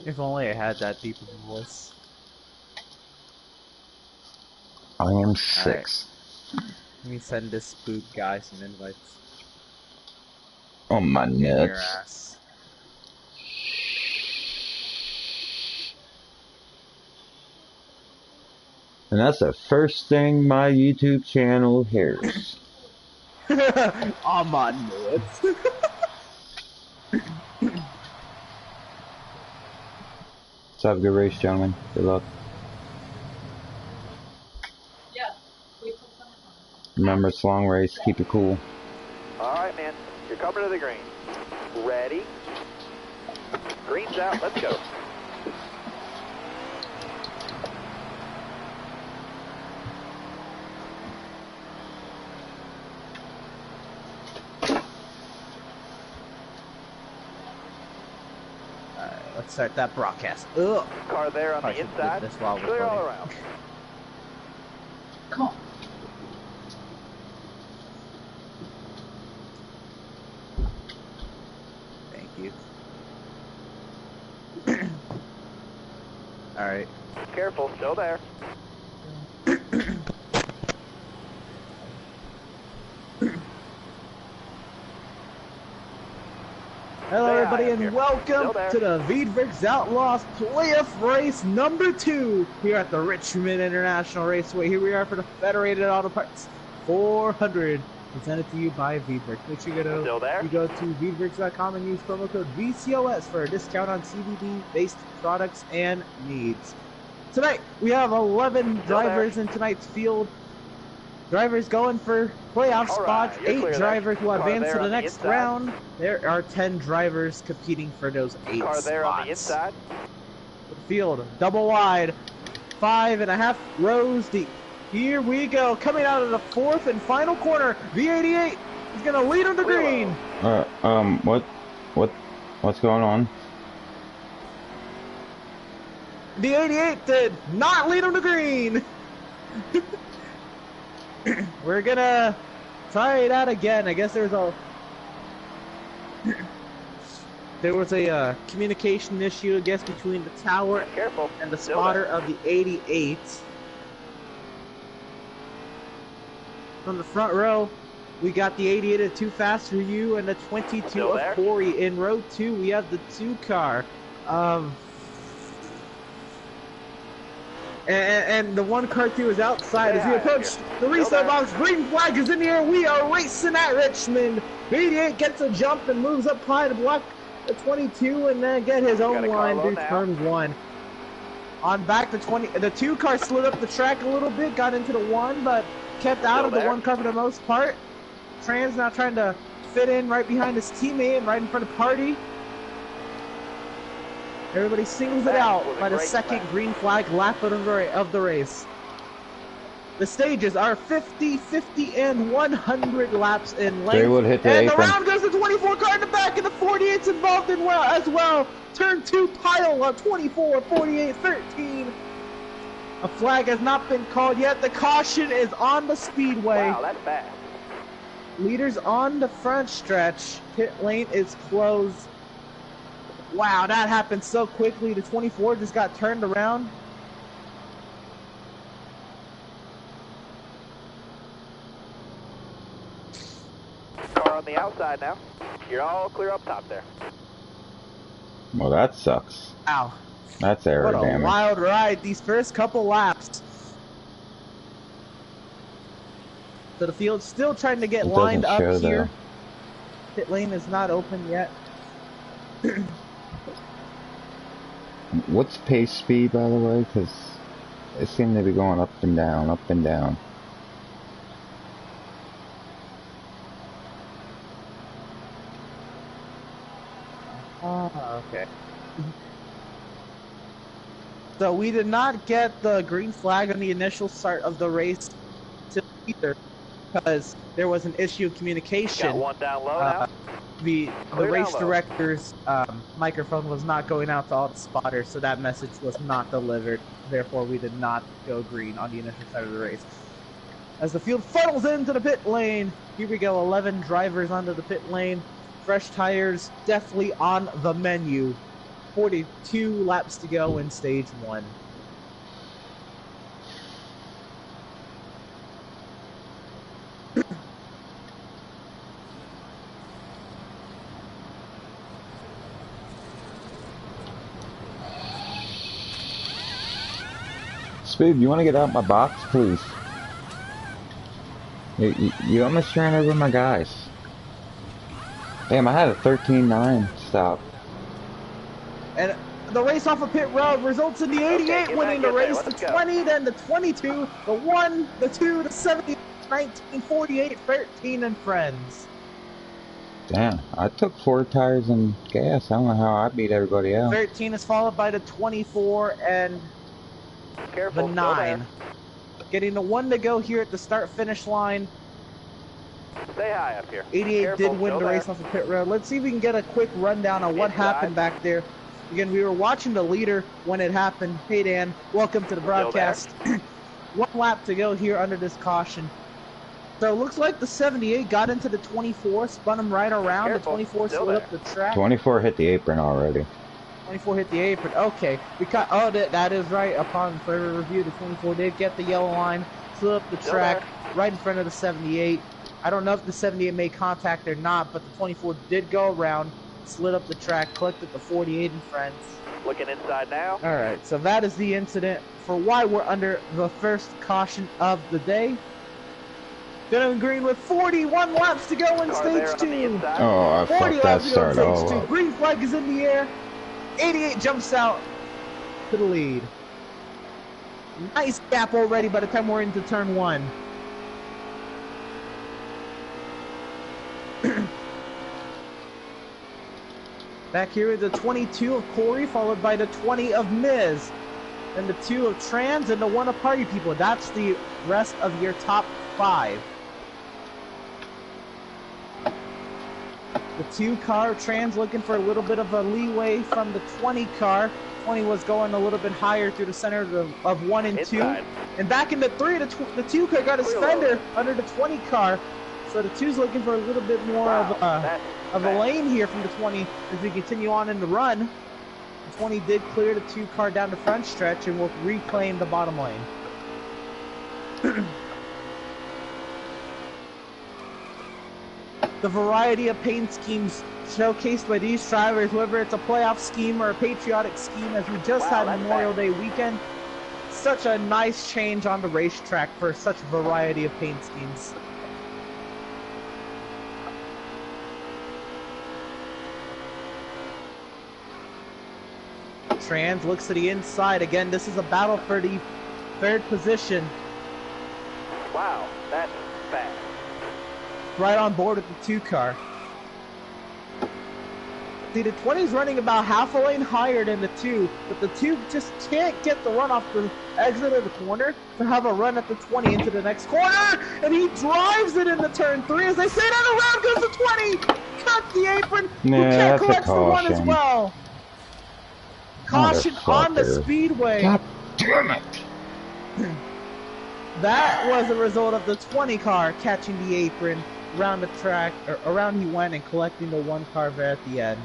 If only I had that deep of a voice. I am 6. Right. Let me send this spook guy some invites. Oh my In your nuts. ass. And that's the first thing my YouTube channel hears. On my nuts. Let's have a good race, gentlemen. Good luck. Remember, it's a long race. Keep it cool. Alright, man. You're coming to the green. Ready? Green's out. Let's go. Alright, let's start that broadcast. Ugh. Car there on the inside. Clear all around. Come on. Thank you. Alright. Careful, still there. Hello everybody and welcome to the Veedverks Outlaws Playoff Race number 2 here at the Richmond International Raceway. Here we are for the Federated Auto Parts 400, presented to you by Veedverks. Make sure you go to Veedverks.com and use promo code VCOS for a discount on CBD-based products and needs. Tonight we have 11 drivers in tonight's field. Drivers going for playoff spots. 8 drivers will advance to the next round. There are 10 drivers competing for those 8 spots. There on the inside. The field, double wide, 5.5 rows deep. Here we go. Coming out of the 4th and final corner, V88 is going to lead on the green. What's going on? V88 did not lead on the green. We're gonna try it out again. I guess there was a communication issue, I guess, between the tower and the spotter of the 88. From the front row, we got the 88 at too fast for you and the 22 of Corey. In row 2, we have the 2 car of. And the 1 car 2 is outside as we approach the reset box. Green flag is in the air. We are racing at Richmond. 88 gets a jump and moves up high to block the 22 and then get his own line through turn 1. On back to the 2 car slid up the track a little bit, got into the 1, but kept out of the 1 car for the most part. Trans now trying to fit in right behind his teammate and right in front of Party. Everybody singles it out by the second green flag lap of the race. The stages are 50, 50, and 100 laps in length. And the round goes to 24 car in the back, and the 48's involved in as well. Turn 2 pile of 24, 48, 13. A flag has not been called yet. The caution is on the speedway. Wow, that's bad. Leaders on the front stretch. Pit lane is closed. Wow, that happened so quickly. The 24 just got turned around. Car on the outside now. You're all clear up top there. Well, that sucks. Wow. That's aerodynamic. What a wild ride these first couple laps. So the field's still trying to get lined up here. Pit lane is not open yet. What's pace speed, by the way? Because it seemed to be going up and down, up and down. Okay. So we did not get the green flag on the initial start of the race either, because there was an issue of communication. Got 1 down low now. The race director's microphone was not going out to all the spotters, so that message was not delivered. Therefore, we did not go green on the initial side of the race. As the field funnels into the pit lane, here we go, 11 drivers onto the pit lane. Fresh tires definitely on the menu. 42 laps to go in stage 1. Speed, you want to get out my box, please? You almost ran over my guys. Damn, I had a 13.9 stop. And the race off of pit road results in the 88 winning the race, the 20, then the 22, the 1, the 2, the 70, 19, 48, 13, and friends. Damn, I took 4 tires and gas. I don't know how I beat everybody else. 13 is followed by the 24 and the 9. Getting the 1 to go here at the start-finish line. Stay high up here. 88 did win the race off of pit road. Let's see if we can get a quick rundown on what happened back there. Again, we were watching the leader when it happened. Hey, Dan, welcome to the broadcast. 1 lap to go here under this caution. So it looks like the 78 got into the 24, spun him right around. The 24 slid up the track. 24 hit the apron already. 24 hit the apron. Okay. That is right. Upon further review, the 24 did get the yellow line, slid up the track right in front of the 78. I don't know if the 78 made contact or not, but the 24 did go around, slid up the track, collected the 48 and friends. Looking inside now. All right, so that is the incident for why we're under the first caution of the day. Going green with 41 laps to go in stage 2. Oh, I fucked that start all up. Green flag is in the air. 88 jumps out to the lead. Nice gap already by the time we're into turn 1. Back here is the 22 of Corey, followed by the 20 of Miz. And the 2 of Trans and the 1 of Party People. That's the rest of your top 5. The 2 car, Trans looking for a little bit of a leeway from the 20 car. 20 was going a little bit higher through the center of 1 and 2. And back in the 3, the 2 car got his fender under the 20 car. So the 2's looking for a little bit more of a lane here from the 20 as we continue on in the run. The 20 did clear the 2 car down the front stretch and will reclaim the bottom lane. The variety of paint schemes showcased by these drivers, whether it's a playoff scheme or a patriotic scheme, as we just had Memorial Day weekend. Such a nice change on the racetrack for such a variety of paint schemes. Trans looks to the inside. Again, this is a battle for the 3rd position. Wow, that's fast. Right on board with the 2 car. See, the 20's running about half a lane higher than the 2, but the 2 just can't get the run off the exit of the corner to have a run at the 20 into the next corner, and he drives it into turn 3 as they say that around goes the 20! Cut the apron! Yeah, who collects the 1 as well. Caution on the speedway. God damn it. That was a result of the 20 car catching the apron around the track, or around he went and collecting the 1 car there at the end.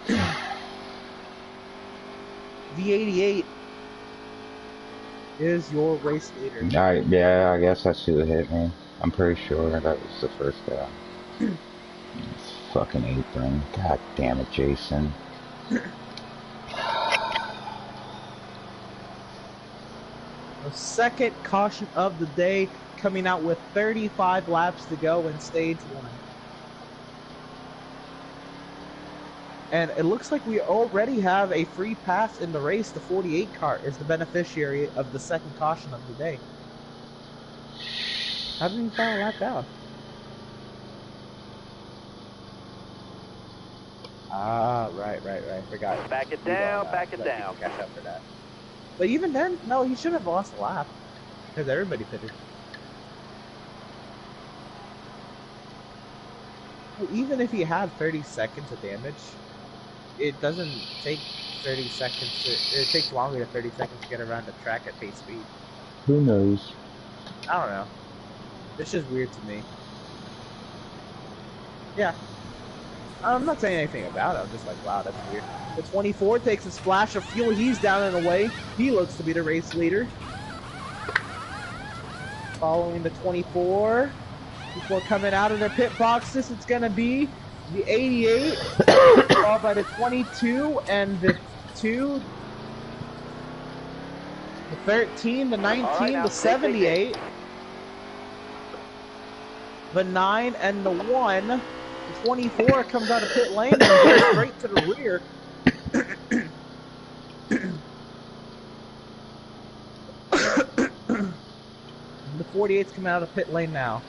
The 88 is your race leader. Yeah, I guess that should have hit me. I'm pretty sure that was the first guy. This fucking apron. God damn it, Jason. The second caution of the day, coming out with 35 laps to go in stage 1. And it looks like we already have a free pass in the race. The 48 car is the beneficiary of the second caution of the day. How did we fall a lap down? Ah, right. Forgot. Back it down. Catch up for that. But even then, no, he should have lost a lap. Because everybody pitted. Even if he had 30 seconds of damage, it doesn't take 30 seconds it takes longer than 30 seconds to get around the track at pace speed. Who knows? I don't know. It's just weird to me. Yeah. I'm not saying anything about it. I'm just like, wow, that's weird. The 24 takes a splash of fuel. He's down and away. He looks to be the race leader. Following the 24. Before coming out of their pit boxes, it's going to be the 88, followed by the 22 and the 2, the 13, the 19, the 78, the 9, and the 1. The 24 comes out of pit lane and goes straight to the rear. The 48's coming out of pit lane now.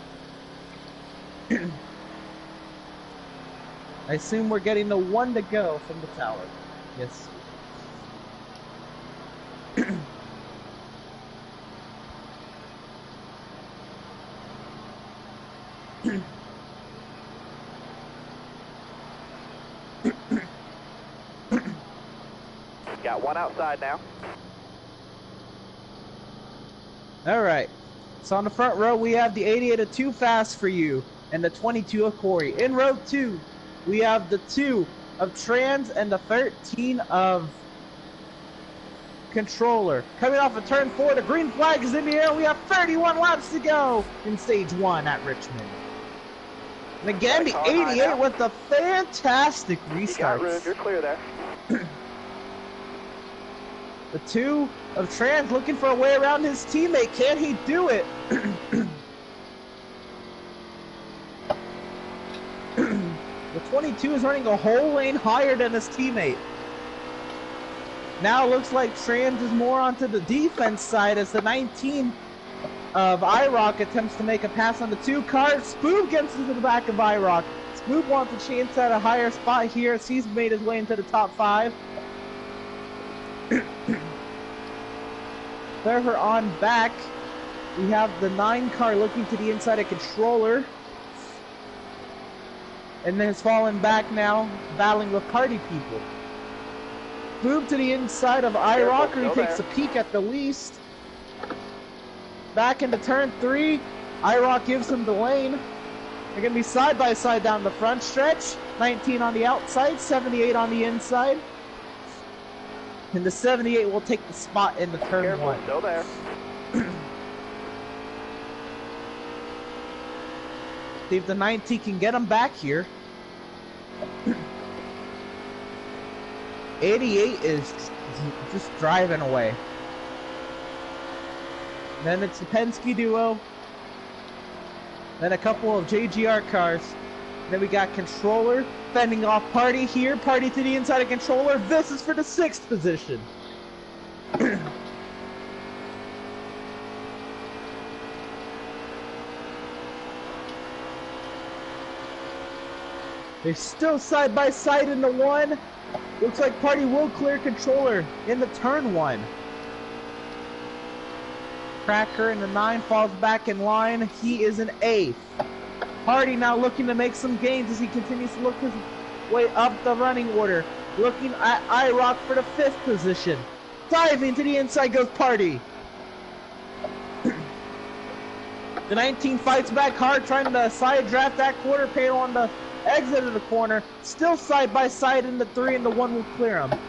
I assume we're getting the 1 to go from the tower. Yes. Got 1 outside now. Alright. So on the front row, we have the 88 of Too Fast for You and the 22 of Corey. In row 2, we have the 2 of Trans and the 13 of Controller. Coming off of turn 4, the green flag is in the air. We have 31 laps to go in stage 1 at Richmond. And again, the 88 with the fantastic restarts. You got room. You're clear there. The 2 of Trans looking for a way around his teammate. Can he do it? The 22 is running a whole lane higher than his teammate. Now it looks like Trans is more onto the defense side as the 19 of IROC attempts to make a pass on the 2 car. Spoob gets into the back of IROC. Spoob wants a chance at a higher spot here as he's made his way into the top 5. Further on back, we have the 9 car looking to the inside of Controller. And then has fallen back now, battling with party people. Move to the inside of iRocker, he takes a peek at the least. Back into turn 3, iRock gives him the lane. They're going to be side by side down the front stretch. 19 on the outside, 78 on the inside. And the 78 will take the spot in the turn 1. Still there. See if the 19 can get him back here. 88 is just driving away. Then it's the Penske duo. Then a couple of JGR cars. Then we got Controller fending off Party here. Party to the inside of Controller. This is for the 6th position. They're still side by side in the 1. Looks like Party will clear Controller in the turn 1. Cracker in the 9 falls back in line. He is an 8th. Party now looking to make some gains as he continues to look his way up the running order. Looking at iRock for the 5th position. Diving to the inside goes Party. The 19 fights back hard, trying to side draft that quarter panel on the exit of the corner. Still side by side in the 3, and the 1 will clear him.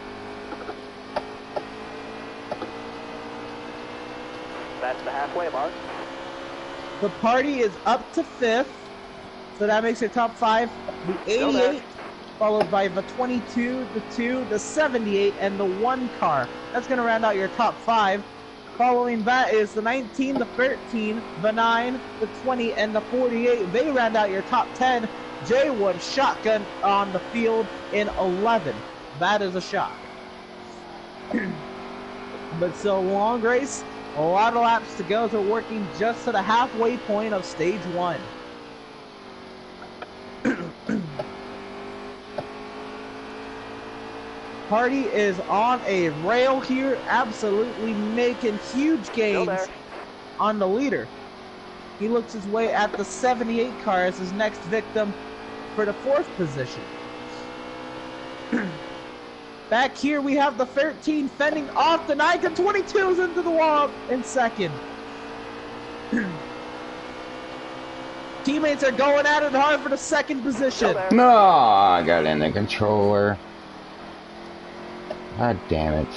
That's the halfway mark. The Party is up to 5th, so that makes it top 5. The 88, followed by the 22, the 2, the 78, and the 1 car. That's going to round out your top 5. Following that is the 19, the 13, the 9, the 20, and the 48. They round out your top 10. Jay Wood shotgun on the field in 11. That is a shot. But still a long race. A lot of laps to go, so working just to the halfway point of stage 1. Party is on a rail here, absolutely making huge gains on the leader. He looks his way at the 78 car as his next victim for the 4th position. Back here we have the 13 fending off the 9, and 22 is into the wall in 2nd. teammates are going at it hard for the second position. No, I got in the controller. God damn it.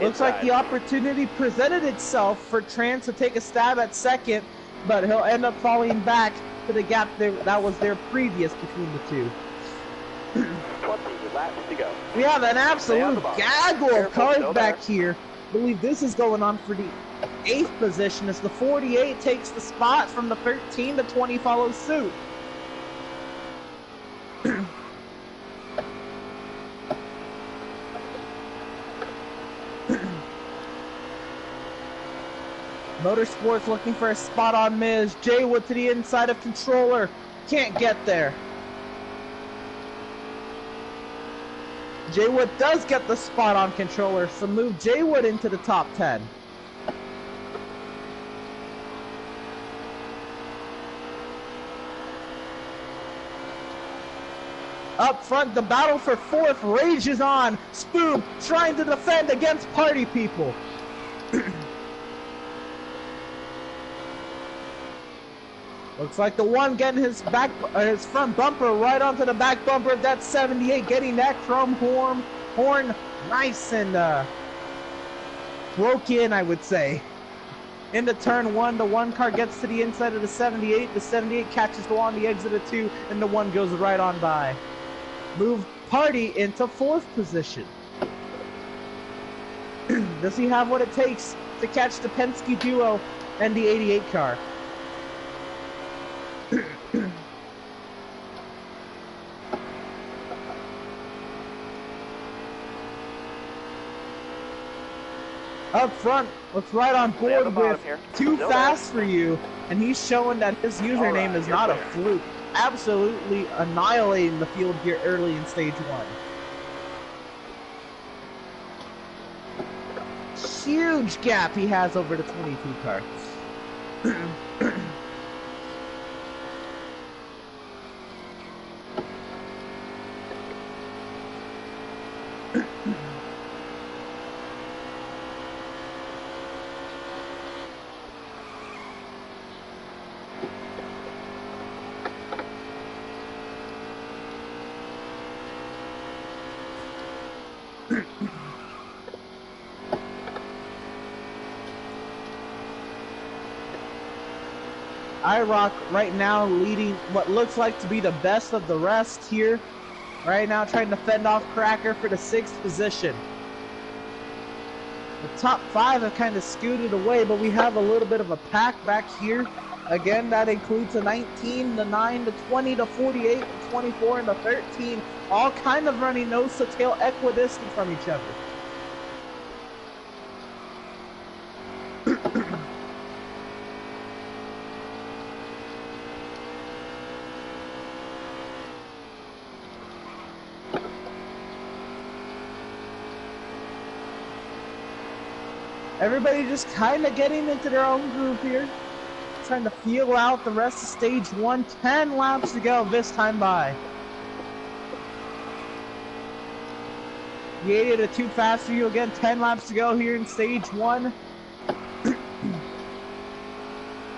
Looks like the opportunity presented itself for Trance to take a stab at second, but he'll end up falling back to the gap that was there previous between the two. 20 laps to go. We have an absolute gaggle of cars back here. I believe this is going on for the 8th position as the 48 takes the spot from the 13. The 20 follows suit. Motorsports looking for a spot on Miz. Jaywood to the inside of controller. Can't get there. Jaywood does get the spot on controller, so move Jaywood into the top 10. Up front, the battle for 4th rages on. Spoon trying to defend against party people. Looks like the one getting his front bumper right onto the back bumper of that 78, getting that chrome horn nice and broke in, I would say. Into turn 1, the 1 car gets to the inside of the 78. The 78 catches the 1 on the exit of 2, and the 1 goes right on by. Move Party into 4th position. Does he have what it takes to catch the Penske duo and the 88 car? Up front, looks right on board with Too Fast For You, and he's showing that his username is not a fluke. Absolutely annihilating the field here early in stage 1. Huge gap he has over the 22 car. IROC right now leading what looks like to be the best of the rest here. Right now trying to fend off Cracker for the 6th position. The top 5 have kind of scooted away, but we have a little bit of a pack back here. Again, that includes the 19, the 9, the 20, the 48, the 24, and the 13. All kind of running nose to tail equidistant from each other. Everybody just kind of getting into their own groove here. Trying to feel out the rest of stage 1. 10 laps to go this time by. The 88 to Too Fast For You again. 10 laps to go here in stage 1.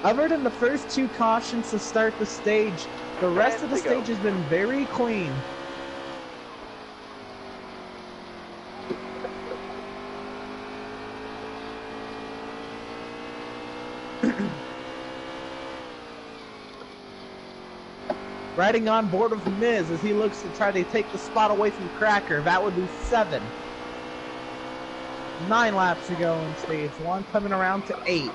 Other than the first 2 cautions to start the stage, the rest of the stage has been very clean. Riding on board with Miz as he looks to try to take the spot away from Cracker. That would be 7. 9 laps to go in stage 1, coming around to 8.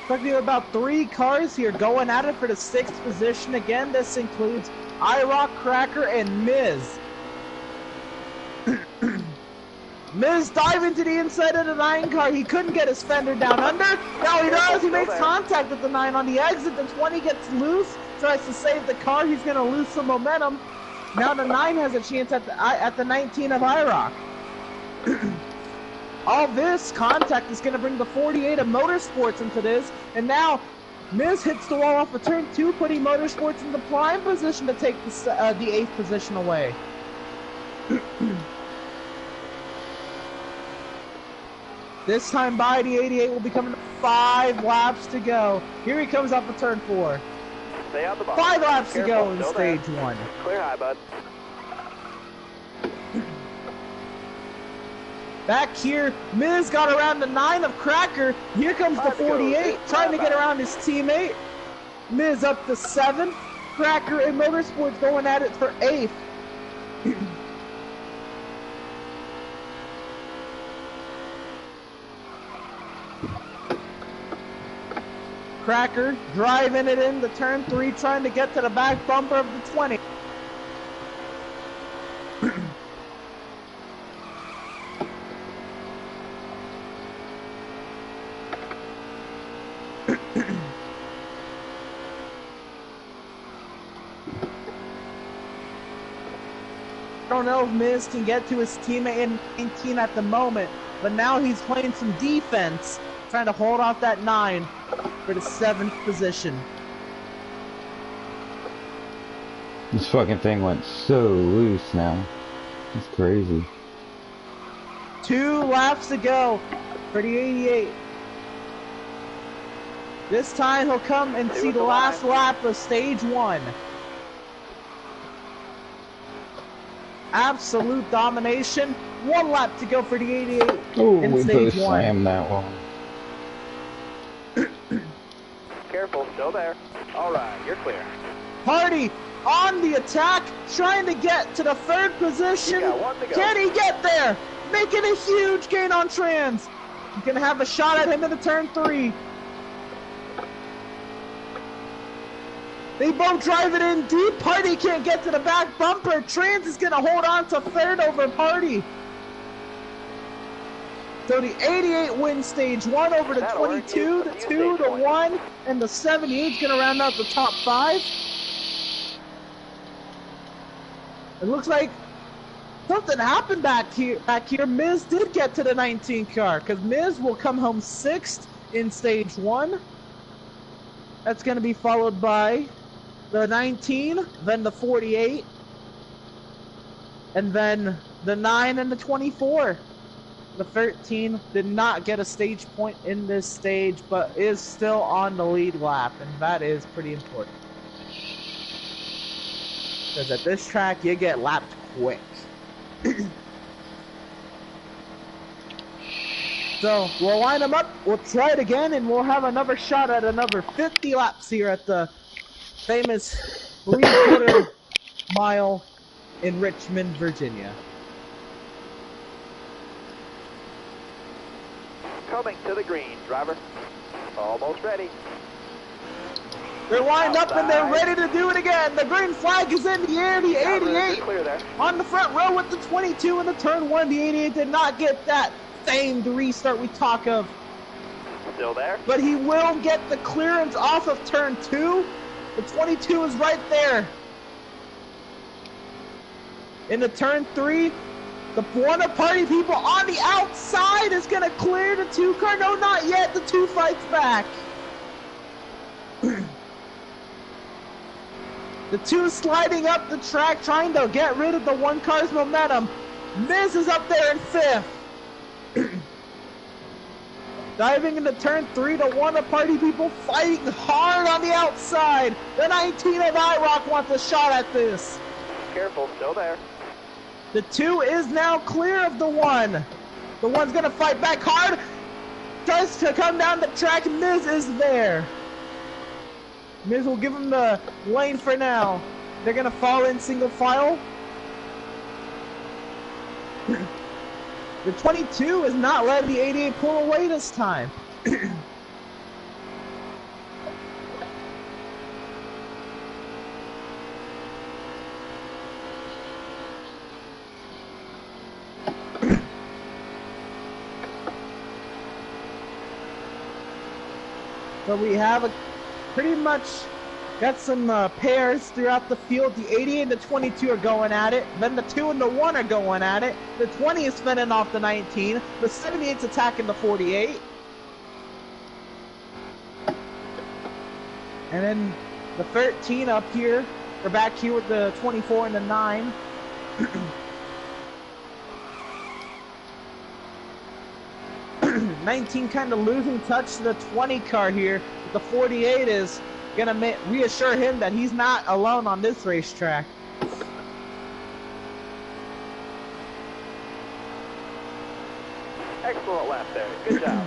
Talking about 3 cars here going at it for the 6th position. Again, this includes IROC, Cracker, and Miz. Miz diving to the inside of the 9 car. He couldn't get his fender down under. Now he does. He makes contact with the 9 on the exit. The 20 gets loose. Tries to save the car. He's going to lose some momentum. Now the 9 has a chance at the 19 of IROC. all this contact is going to bring the 48 of Motorsports into this, and now Miz hits the wall off of turn 2, putting Motorsports in the prime position to take the 8th position away. This time by the 88 will be coming to 5 laps to go. Here he comes off of turn 4. Stay out the box. 5 laps Careful, to go in still stage there. 1. Clear high, bud. Back here, Miz got around the 9 of Cracker. Here comes the 48, trying to get around his teammate. Miz up to 7th. Cracker and Motorsports going at it for 8th. Cracker driving it into turn 3, trying to get to the back bumper of the 20. I don't know if Miz can get to his teammate in 19 at the moment, but now he's playing some defense, trying to hold off that 9 for the 7th position. This fucking thing went so loose now. It's crazy. 2 laps to go for the 88. This time he'll come and see the last lap of stage 1. Absolute domination. 1 lap to go for the 88 Oh, in we stage both 1. slammed that one. Careful, still there. All right, you're clear. Hardy on the attack, trying to get to the 3rd position. You got 1 to go. Can he get there? Making a huge gain on Trans. He's gonna have a shot at him into turn 3. They both drive it in deep. Hardy can't get to the back bumper. Trans is gonna hold on to 3rd over Hardy. So the 88 wins stage 1 over the 22, the 2, the 1, and the 78 is gonna round out the top 5. It looks like something happened back here. Miz did get to the 19 car, because Miz will come home 6th in stage 1. That's going to be followed by the 19, then the 48, and then the 9 and the 24. The 13 did not get a stage point in this stage, but is still on the lead lap, and that is pretty important. Because at this track, you get lapped quick. So, we'll line them up, we'll try it again, and we'll have another shot at another 50 laps here at the famous 3/4 mile in Richmond, Virginia. Coming to the green, driver. Almost ready. They're lined up and they're ready to do it again. The green flag is in the air. The 88 Clear there. on the front row with the 22 in the turn 1. The 88 did not get that famed restart we talk of. Still there. But he will get the clearance off of turn 2. The 22 is right there. In the turn 3, the Buona Party people on the outside is going to clear the 2 car. No, not yet. The 2 fights back. The 2 sliding up the track, trying to get rid of the 1 car's momentum. Miz is up there in 5th. Diving into turn 3, the Buona Party people fighting hard on the outside. The 19 of IROC wants a shot at this. Careful, still there. The 2 is now clear of the 1. The 1's gonna fight back hard. Tries to come down the track. Miz is there. Miz will give him the lane for now. They're gonna fall in single file. The 22 is not letting the 88 pull away this time. So we have a pretty much Got some pairs throughout the field. The 88 and the 22 are going at it. Then the 2 and the 1 are going at it. The 20 is fending off the 19. The 78's attacking the 48. And then the 13 up here. We're back here with the 24 and the 9. 19 kind of losing touch to the 20 car here. But the 48 is going to reassure him that he's not alone on this racetrack. Excellent lap there. Good job.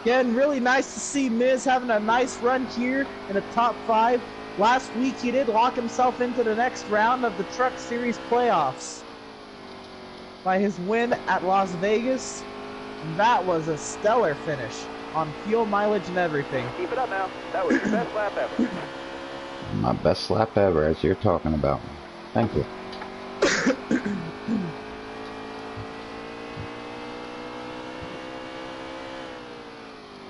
Again, really nice to see Miz having a nice run here in the top 5. Last week he did lock himself into the next round of the Truck Series playoffs by his win at Las Vegas. And that was a stellar finish on fuel mileage and everything. Keep it up now. That was your best lap ever. My best lap ever, as you're talking about. Thank you.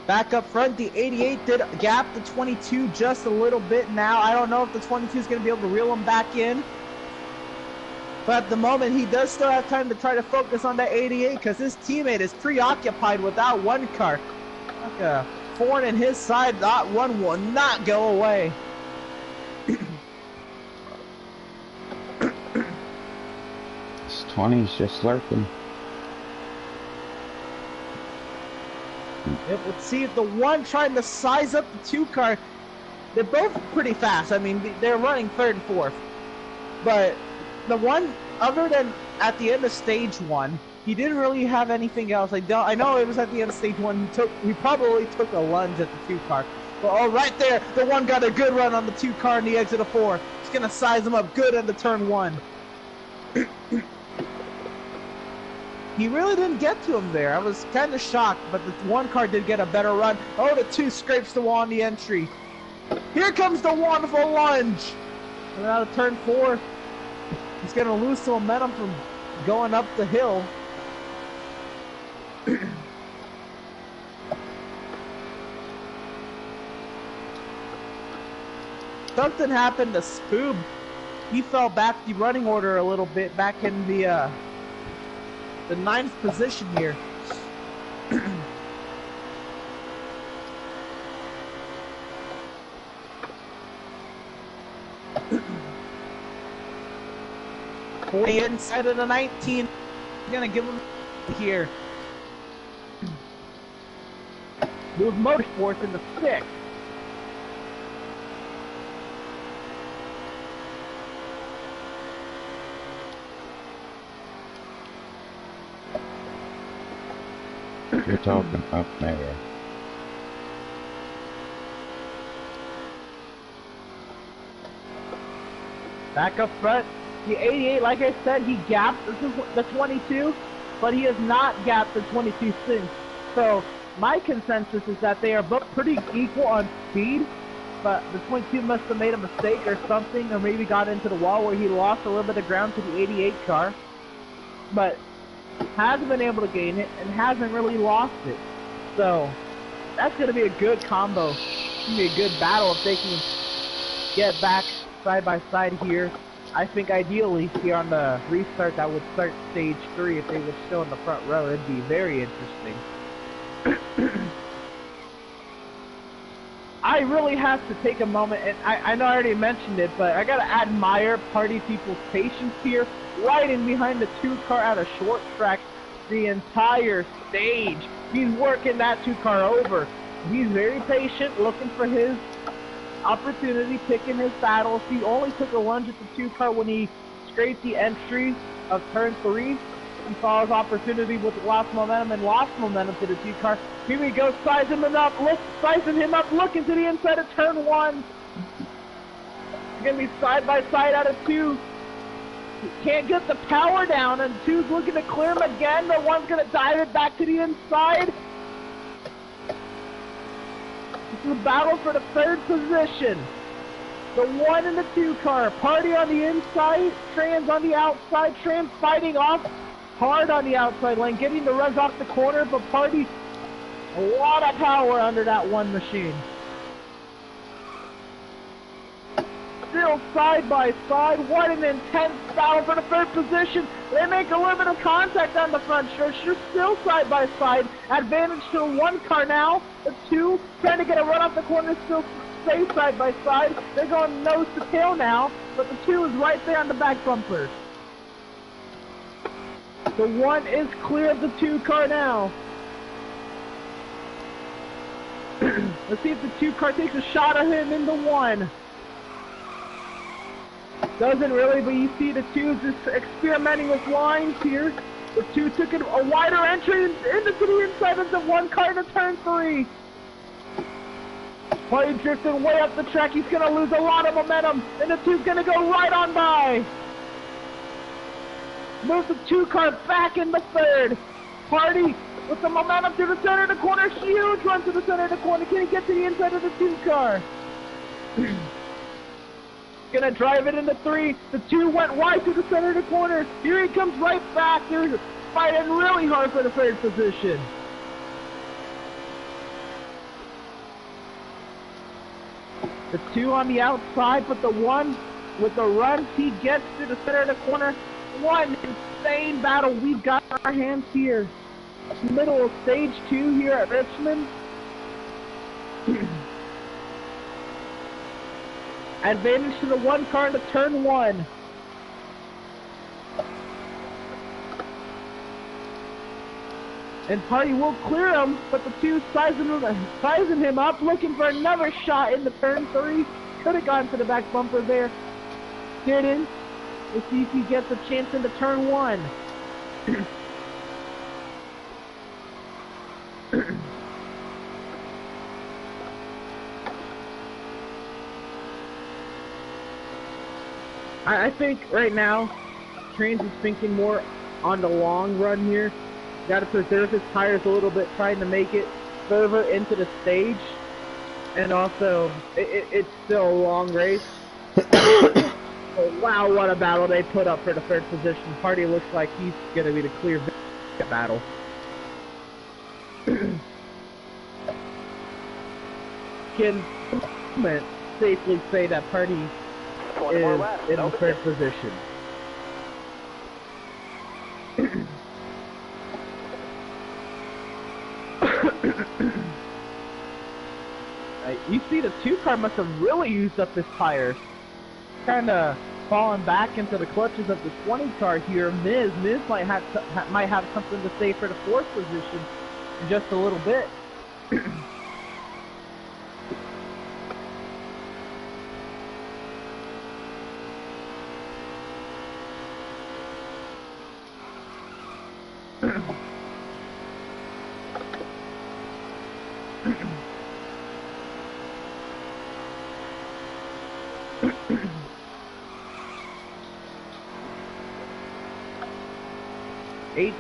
Back up front, the 88 did gap the 22 just a little bit now. I don't know if the 22 is going to be able to reel him back in. But at the moment, he does still have time to try to focus on that 88 because his teammate is preoccupied with that one car. Like a thorn in his side, that one will not go away. This 20's just lurking. Yep, let's see if the one trying to size up the 2 car. They're both pretty fast. I mean, they're running 3rd and 4th. But the one, other than at the end of stage 1, he didn't really have anything else. I know it was at the end of stage 1. He probably took a lunge at the 2 car. But oh, right there, the one got a good run on the 2 car in the exit of 4. It's gonna size him up good into turn 1. He really didn't get to him there. I was kind of shocked, but the 1 car did get a better run. Oh, the 2 scrapes the wall on the entry. Here comes the 1 with a lunge. And out of turn 4, he's going to lose some momentum from going up the hill. Something happened to Spoob. He fell back the running order a little bit, back in the 9th position here. The inside of the 19, gonna give him here. Move Motorsports in the 6th. You're talking up there. Back up front, the 88, like I said, he gapped the 22, but he has not gapped the 22 since. So my consensus is that they are both pretty equal on speed, but the 22 must have made a mistake or something, or maybe got into the wall where he lost a little bit of ground to the 88 car. But hasn't been able to gain it and hasn't really lost it. So that's going to be a good combo. It's going to be a good battle if they can get back side by side here. I think ideally here on the restart that would start stage 3 if they were still in the front row. It'd be very interesting. I really have to take a moment, and I know I already mentioned it, but I got to admire party people's patience here. Riding behind the 2 car at a short track the entire stage. He's working that 2 car over. He's very patient, looking for his opportunity, picking his battles. He only took a lunge at the 2 car when he scraped the entry of turn 3. He saw his opportunity with lost momentum and lost momentum to the 2 car. Here we go, sizing him up, looking to the inside of turn 1. He's going to be side by side out of 2. Can't get the power down, and 2's looking to clear him again, but 1's going to dive it back to the inside. This is a battle for the 3rd position. The 1 and the 2 car. Party on the inside, Trans on the outside. Trans fighting off hard on the outside lane, getting the res off the corner, but Party, a lot of power under that 1 machine. still side by side. What an intense battle for the third position. They make a little bit of contact on the front stretch. They're still side by side. Advantage to one car now. The two trying to get a run off the corner, still stay side by side. They're going nose to tail now, but the two is right there on the back bumper. The one is clear of the two car now. Let's see if the two car takes a shot at him in the one. Doesn't really, but you see the two just experimenting with lines here. The two took a wider entry into the inside of the one car into turn 3. Party drifting way up the track. He's going to lose a lot of momentum, and the two's going to go right on by. Moves the two car back in the third. Party with the momentum to the center of the corner. Huge run to the center of the corner. Can he get to the inside of the two car? Gonna drive it into 3. The two went wide to the center of the corner. Here he comes right back. They're fighting really hard for the third position. The two on the outside, but the one with the runs, he gets to the center of the corner. One insane battle we've got in our hands here. Middle of stage 2 here at Richmond. Advantage to the one car into turn 1. And Party will clear him, but the two sizing him up, looking for another shot into turn 3. Could have gone to the back bumper there. Didn't. Let's see if he gets a chance into turn 1. I think right now, Trains is thinking more on the long run here. Got to preserve his tires a little bit, trying to make it further into the stage. And also, it's still a long race. Oh, wow, what a battle they put up for the third position. Party looks like he's going to be the clear battle. Can safely say that Party is in the third position. You see the two car must have really used up his tires. Kind of falling back into the clutches of the 20 car here. Miz might have something to say for the fourth position in just a little bit.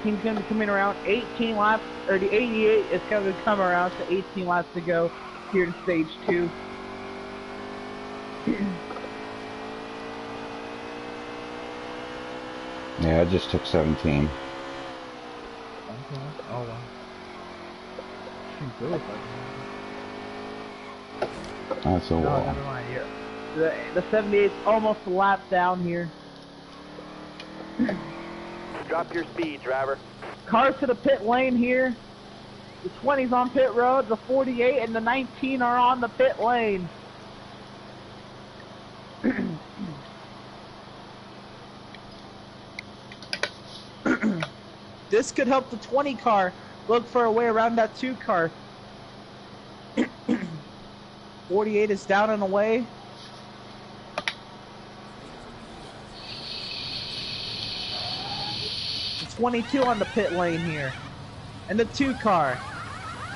Team's going to be coming around 18 laps, or the 88 is going to come around to 18 laps to go here in stage 2. Yeah, I just took 17. Oh, wow. That's a wall. Never mind here. The 78's almost a lap down here. Drop your speed, driver. Cars to the pit lane here. The 20's on pit road, the 48 and the 19 are on the pit lane. This could help the 20 car look for a way around that 2 car. 48 is down and away. 22 on the pit lane here. And the 2 car.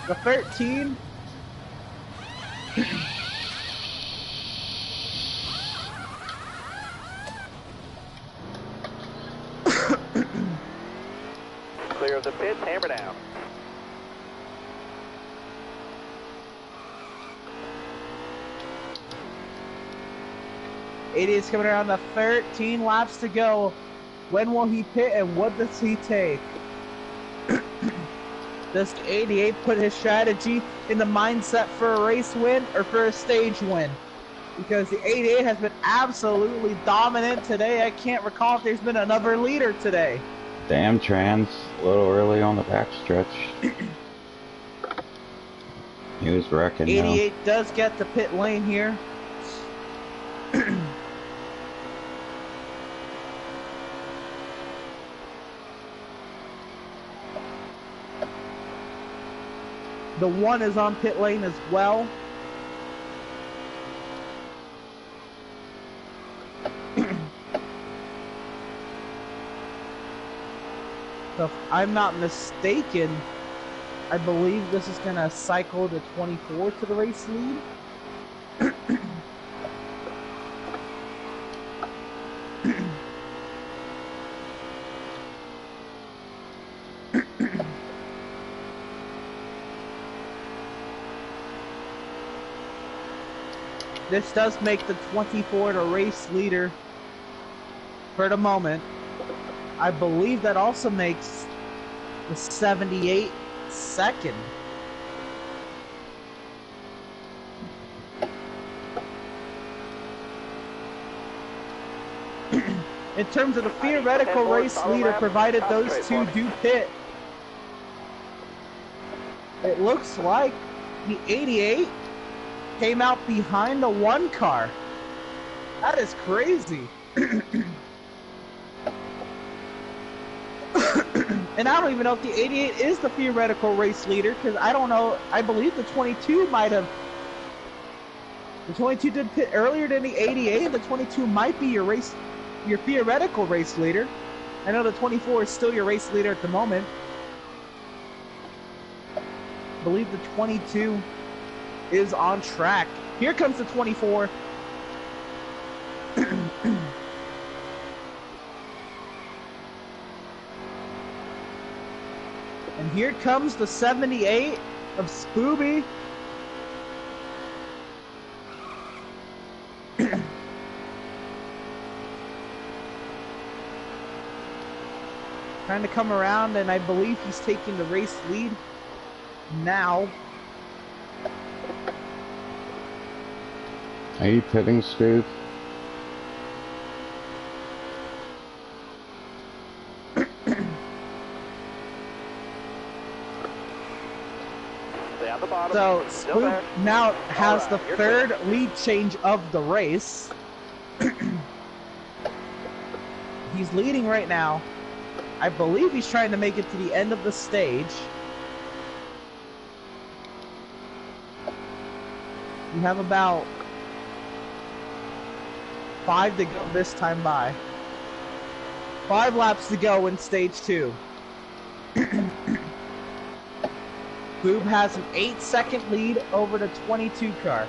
The 13. Clear of the pits, hammer down. It is coming around the 13 laps to go. When will he pit and what does he take? Does 88 put his strategy in the mindset for a race win or for a stage win? because the 88 has been absolutely dominant today. I can't recall if there's been another leader today. Damn, Trans, a little early on the backstretch. He was wrecking. 88 does get the pit lane here. The 1 is on pit lane as well. So if I'm not mistaken, I believe this is going to cycle to 24 to the race lead. This does make the 24 the race leader for the moment. I believe that also makes the 78 second. In terms of the theoretical race leader, provided those two do pit, it looks like the 88 came out behind the 1 car. That is crazy. And I don't even know if the 88 is the theoretical race leader, because I don't know. I believe the 22 might have. The 22 did pit earlier than the 88. The 22 might be your theoretical race leader. I know the 24 is still your race leader at the moment. I believe the 22 is on track. Here comes the 24. And here comes the 78 of Scooby. Trying to come around, and I believe he's taking the race lead now. Are you pitting, Scoob? So Spook now has the third lead change of the race. He's leading right now. I believe he's trying to make it to the end of the stage. We have about 5 to go this time by. 5 laps to go in stage 2. Boob has an 8-second lead over the 22 car.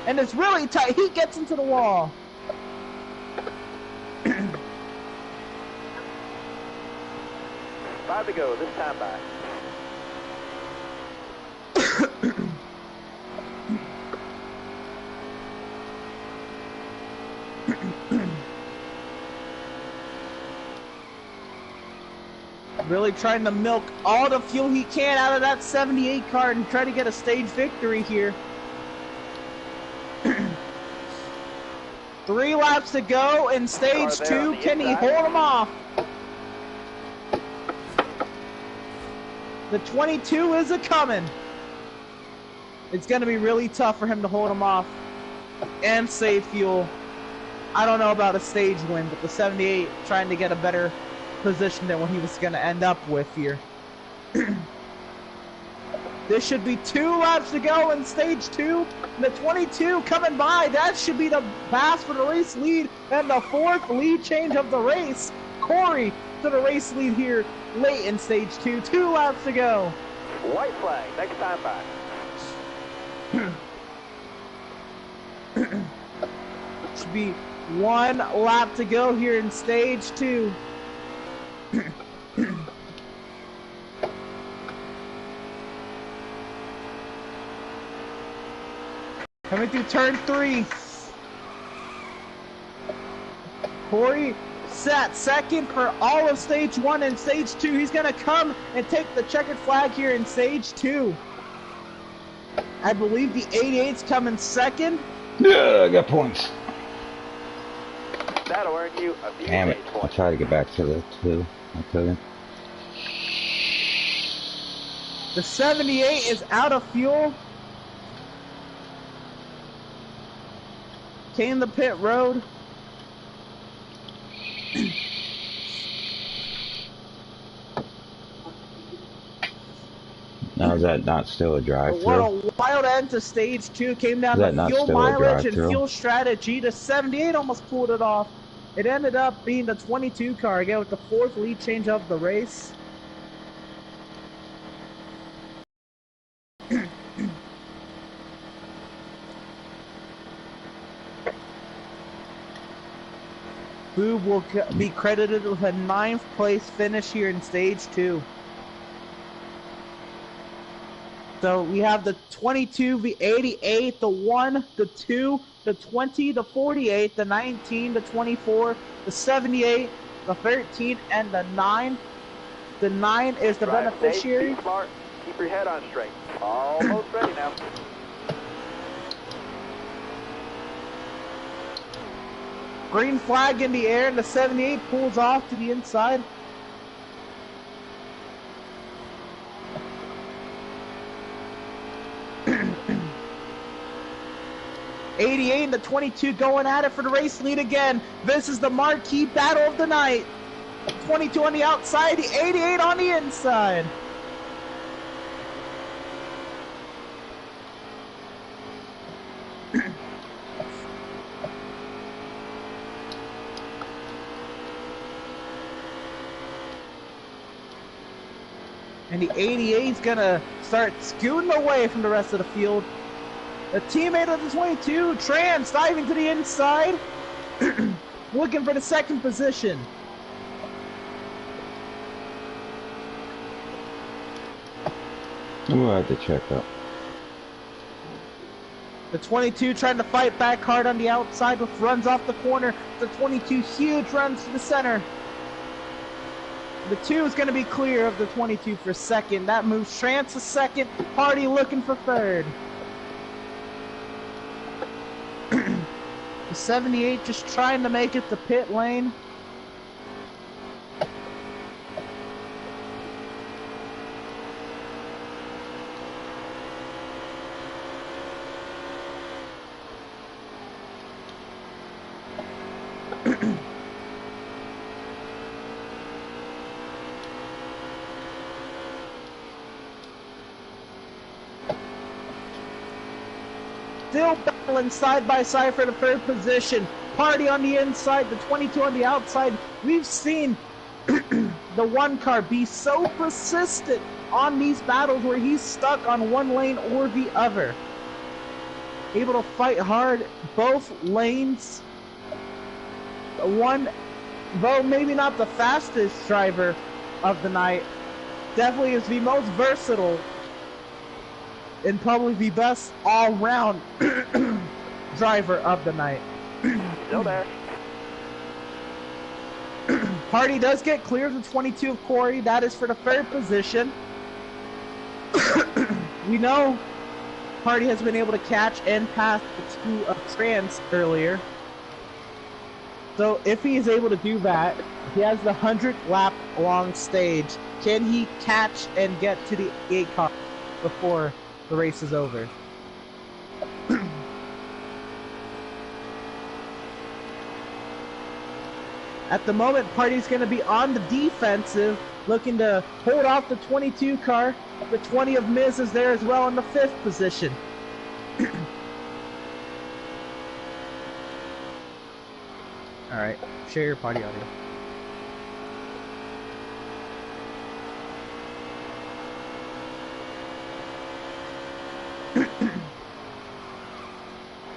And it's really tight. He gets into the wall. Five to go this time by. Really trying to milk all the fuel he can out of that 78 car and try to get a stage victory here. 3 laps to go in stage 2. Can he hold him off? The 22 is a-coming. It's going to be really tough for him to hold him off and save fuel. I don't know about a stage win, but the 78 trying to get a better position than what he was going to end up with here. This should be 2 laps to go in stage 2. The 22 coming by. That should be the pass for the race lead and the 4th lead change of the race. Corey to the race lead here late in stage 2. 2 laps to go. White flag, next time by. Should be 1 lap to go here in stage 2. Coming through turn 3. Corey set second for all of stage 1 and stage 2. He's going to come and take the checkered flag here in stage 2. I believe the 88's coming second. Yeah, I got points. That'll earn you a few Damn it. stage I points. tried to get back to the 2. I couldn't. The 78 is out of fuel. Came the pit road. Now, is that not still a What drive-through? a wild end to stage 2. Came down Is that to not fuel still a mileage and drive-through? fuel strategy. The 78 almost pulled it off. It ended up being the 22 car again with the 4th lead change of the race. Boob will be credited with a 9th place finish here in stage 2. So we have the 22, the 88, the 1, the 2, the 20, the 48, the 19, the 24, the 78, the 13, and the 9. The 9 is the beneficiary. Safe, be smart, keep your head on straight. Almost ready now. Green flag in the air, and the 78 pulls off to the inside. '88 and the 22 going at it for the race lead again. This is the marquee battle of the night. 22 on the outside, the 88 on the inside. And the 88 is gonna start scooting away from the rest of the field. The teammate of the 22, Trans, diving to the inside, looking for the 2nd position. We'll have to check up. The 22 trying to fight back hard on the outside, with runs off the corner. The 22 huge runs to the center. The 2 is going to be clear of the 22 for 2nd. That moves Trans to 2nd. Hardy looking for 3rd. The 78 just trying to make it to pit lane. Still battling side by side for the 3rd position. Party on the inside, the 22 on the outside. We've seen the 1 car be so persistent on these battles where he's stuck on one lane or the other. Able to fight hard both lanes. One, though maybe not the fastest driver of the night, definitely is the most versatile and probably the best all-round driver of the night. Still there. Hardy does get clear of the 22 of Corey. That is for the 3rd position. We know Hardy has been able to catch and pass the 2 of Trans earlier. So if he is able to do that, he has the 100th lap long stage. Can he catch and get to the 8 car before the race is over? At the moment, Party's going to be on the defensive, looking to hold off the 22 car. The 20 of Miz is there as well in the 5th position. Alright, share your party audio.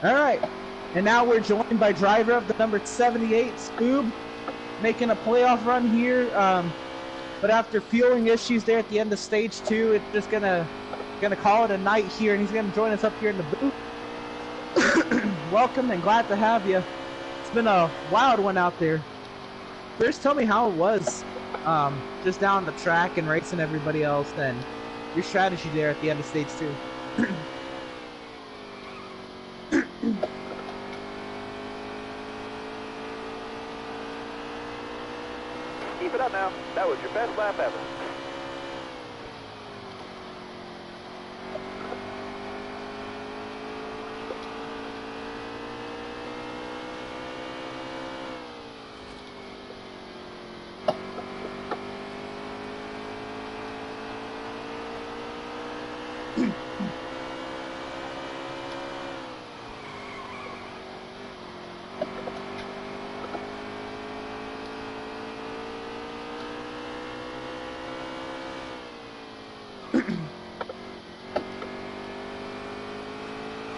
Alright, and now we're joined by driver of the number 78, Scoob, making a playoff run here, but after fueling issues there at the end of stage 2, it's just gonna call it a night here, and he's gonna join us up here in the booth. Welcome and glad to have you. It's been a wild one out there. First, tell me how it was, just down the track and racing everybody else, then your strategy there at the end of stage 2. Keep it up now. That was your best lap ever.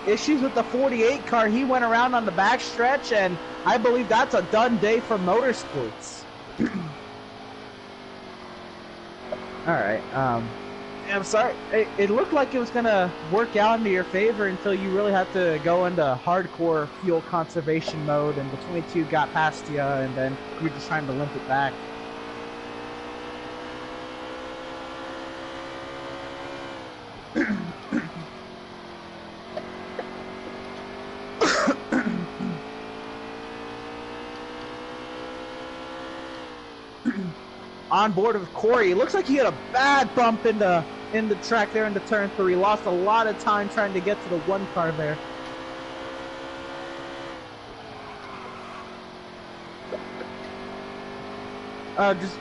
Issues with the 48 car. He went around on the back stretch, and I believe that's a done day for motorsports. Alright, I'm sorry. It looked like it was going to work out into your favor until you really had to go into hardcore fuel conservation mode, and the 22 got past you, and then you're just trying to limp it back. On board with Corey. It looks like he had a bad bump in the track there in the turn 3. Lost a lot of time trying to get to the 1 car there. Just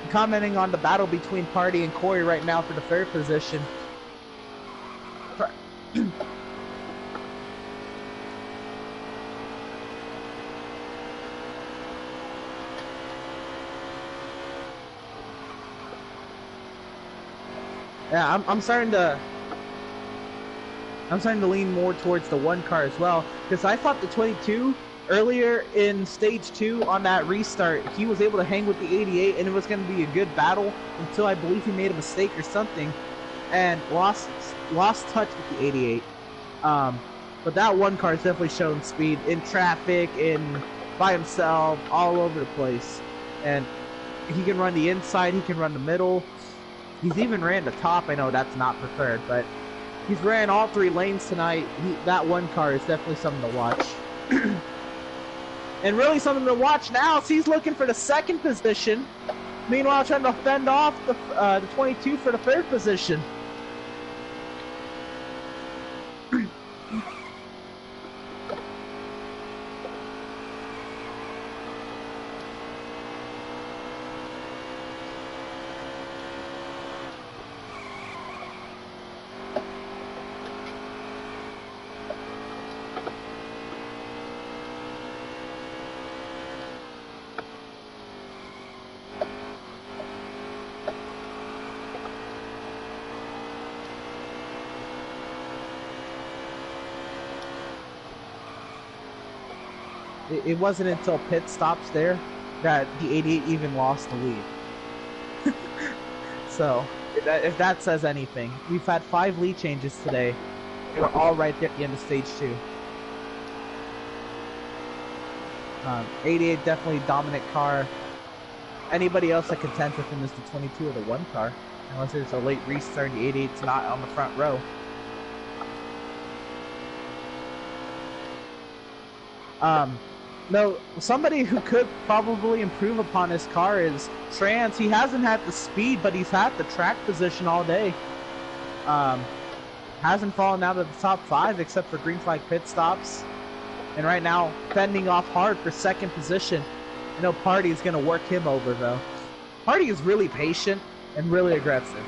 commenting on the battle between Party and Corey right now for the 3rd position. Yeah, I'm starting to lean more towards the 1 car as well, because I thought the 22 earlier in stage 2 on that restart, he was able to hang with the 88 and it was going to be a good battle until I believe he made a mistake or something and lost touch with the 88. But that 1 car has definitely shown speed in traffic, by himself, all over the place, and he can run the inside, he can run the middle. He's even ran the top. I know that's not preferred, but he's ran all 3 lanes tonight. That 1 car is definitely something to watch. And really something to watch now is he's looking for the 2nd position. Meanwhile, trying to fend off the 22 for the 3rd position. It wasn't until pit stops there that the 88 even lost the lead. So, if that says anything, we've had 5 lead changes today. They were all right there at the end of stage 2. 88 definitely dominant car. Anybody else that contends with him is the 22 or the 1 car. Unless there's a late restart, the 88's not on the front row. No, somebody who could probably improve upon his car is Trans. He hasn't had the speed, but he's had the track position all day. Hasn't fallen out of the top 5 except for green flag pit stops. And right now, fending off hard for 2nd position. I know Party is going to work him over, though. Party is really patient and really aggressive.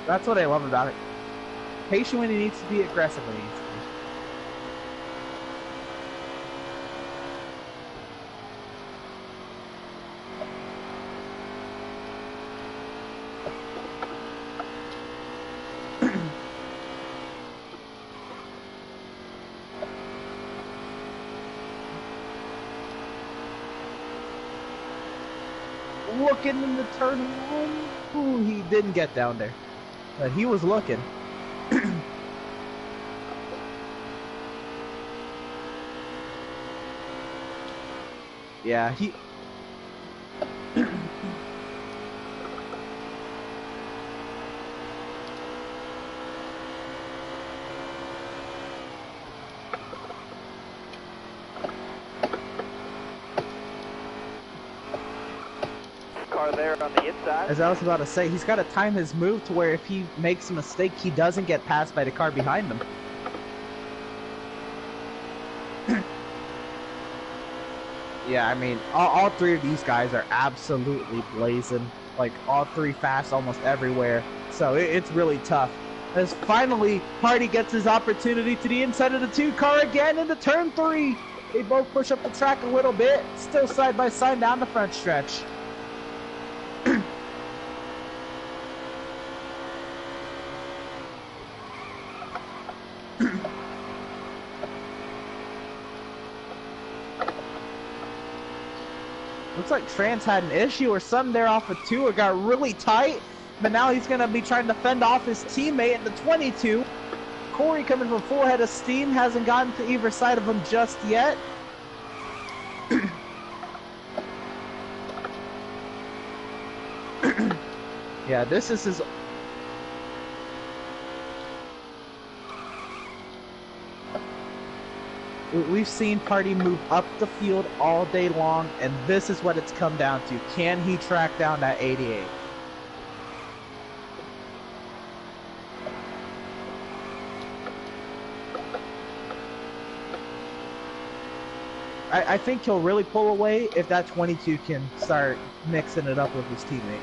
That's what I love about it. Patient when he needs to be, aggressive when he needs to be. Looking in the turn 1. Ooh, he didn't get down there. But he was looking. Yeah, he... car there on the inside. As I was about to say, he's got to time his move to where if he makes a mistake, he doesn't get passed by the car behind him. Yeah, I mean, all three of these guys are absolutely blazing. Like, all three fast almost everywhere. So it's really tough. As finally, Hardy gets his opportunity to the inside of the 2 car again into turn 3. They both push up the track a little bit. Still side by side down the front stretch. Looks like Trans had an issue or something there off of 2 or got really tight. But now he's going to be trying to fend off his teammate in the 22. Corey coming from full head of steam. Hasn't gotten to either side of him just yet. Yeah, this is his... We've seen Party move up the field all day long, and this is what it's come down to. Can he track down that 88? I think he'll really pull away if that 22 can start mixing it up with his teammate.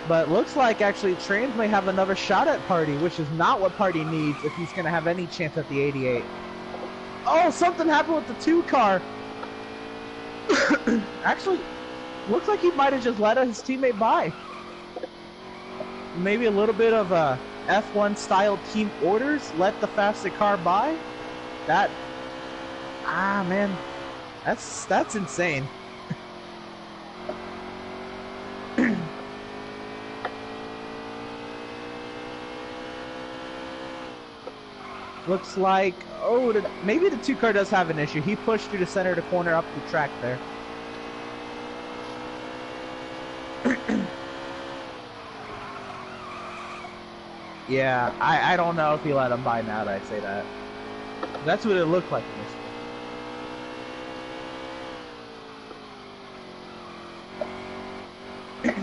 But looks like actually Trans may have another shot at Party, which is not what Party needs if he's going to have any chance at the 88. Oh, something happened with the 2 car. Actually, looks like he might have just let his teammate by. Maybe a little bit of F1 style team orders, let the faster car by. Man, that's insane. Looks like, maybe the 2 car does have an issue. He pushed through the center of the corner up the track there. Yeah, I don't know if he let him by now that I say that. That's what it looked like in this.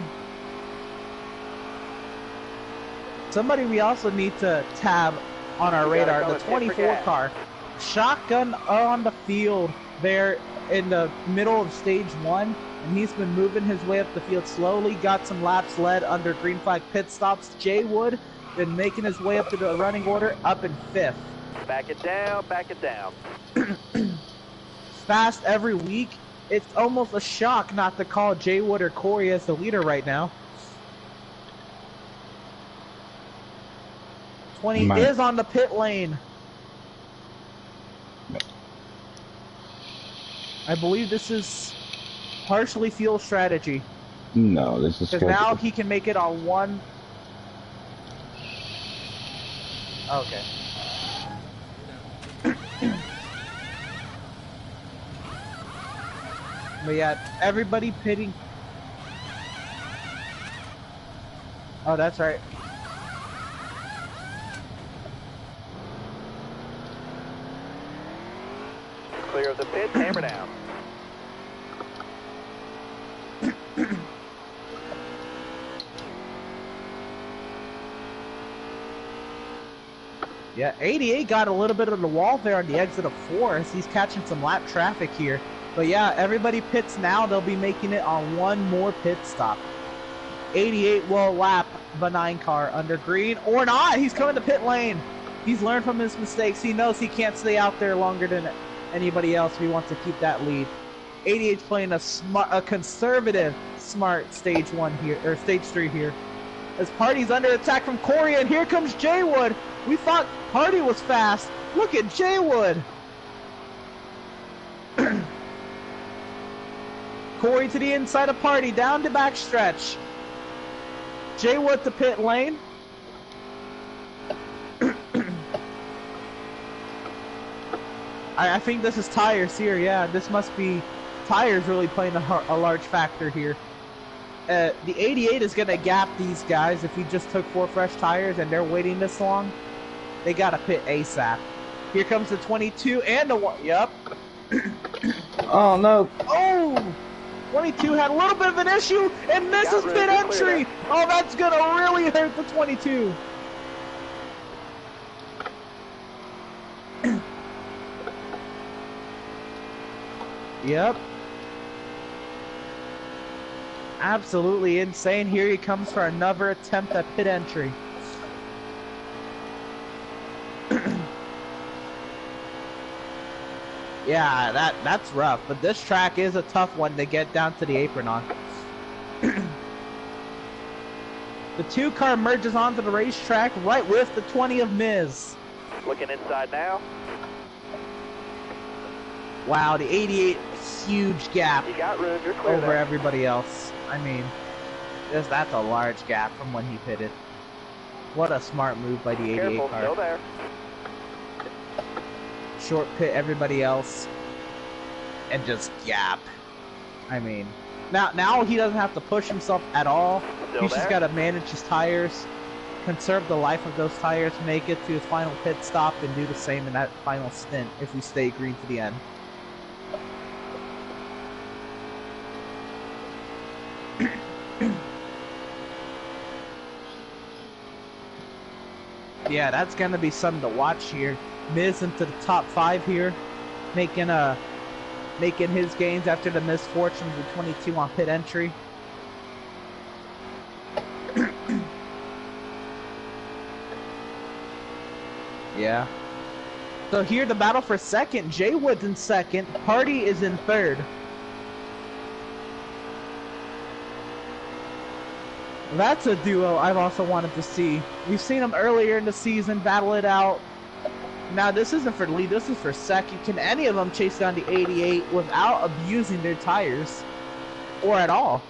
Somebody we also need to tab on our radar, the 24 car. Shotgun on the field there in the middle of stage 1, and he's been moving his way up the field slowly, got some laps led under green flag pit stops. Jay Wood been making his way up to the running order, up in 5th. Back it down, back it down. Fast every week. It's almost a shock not to call Jay Wood or Corey as the leader right now. 20 is on the pit lane. I believe this is partially fuel strategy. No, this is because now he can make it on 1. Okay. But yeah, everybody pitting. Oh, that's right. Clear of the pit, hammer down. Yeah, 88 got a little bit of the wall there on the exit of 4 as he's catching some lap traffic here. But yeah, everybody pits now. They'll be making it on 1 more pit stop. 88 will lap the 9 car under green or not. He's coming to pit lane. He's learned from his mistakes. He knows he can't stay out there longer than anybody else if he wants to keep that lead. 88's playing a conservative, smart stage 1 here, or stage 3 here. As Party's under attack from Corey, and here comes Jay Wood. We thought Party was fast. Look at Jay Wood. Corey to the inside of Party, down the back stretch. Jay Wood to pit lane. I think this is tires here. Yeah, this must be tires really playing a large factor here. The 88 is going to gap these guys if he just took 4 fresh tires and they're waiting this long. They got to pit ASAP. Here comes the 22 and the 1. Yep. Oh, no. Oh! 22 had a little bit of an issue and misses pit entry. Oh, that's going to really hurt the 22. Yep. Absolutely insane. Here he comes for another attempt at pit entry. Yeah, that's rough, but this track is a tough one to get down to the apron on. The 2-car merges onto the racetrack right with the 20 of Miz. Looking inside now. Wow, the 88 is huge gap You got room, you're clear over there. everybody else. I mean, that's a large gap from when he pitted. What a smart move by the 88 Careful, car. still there. Short pit everybody else and just gap. I mean, now he doesn't have to push himself at all. Still He's just there? got to manage his tires, conserve the life of those tires, make it to his final pit stop, and do the same in that final stint if we stay green to the end. Yeah, that's gonna be something to watch here. Miz into the top 5 here, making his gains after the misfortunes of 22 on pit entry. Yeah. So here the battle for second. Jay Wood's in second. Hardy is in third. That's a duo I've also wanted to see. We've seen them earlier in the season battle it out. Now this isn't for lead, this is for second. Can any of them chase down the 88 without abusing their tires? Or at all?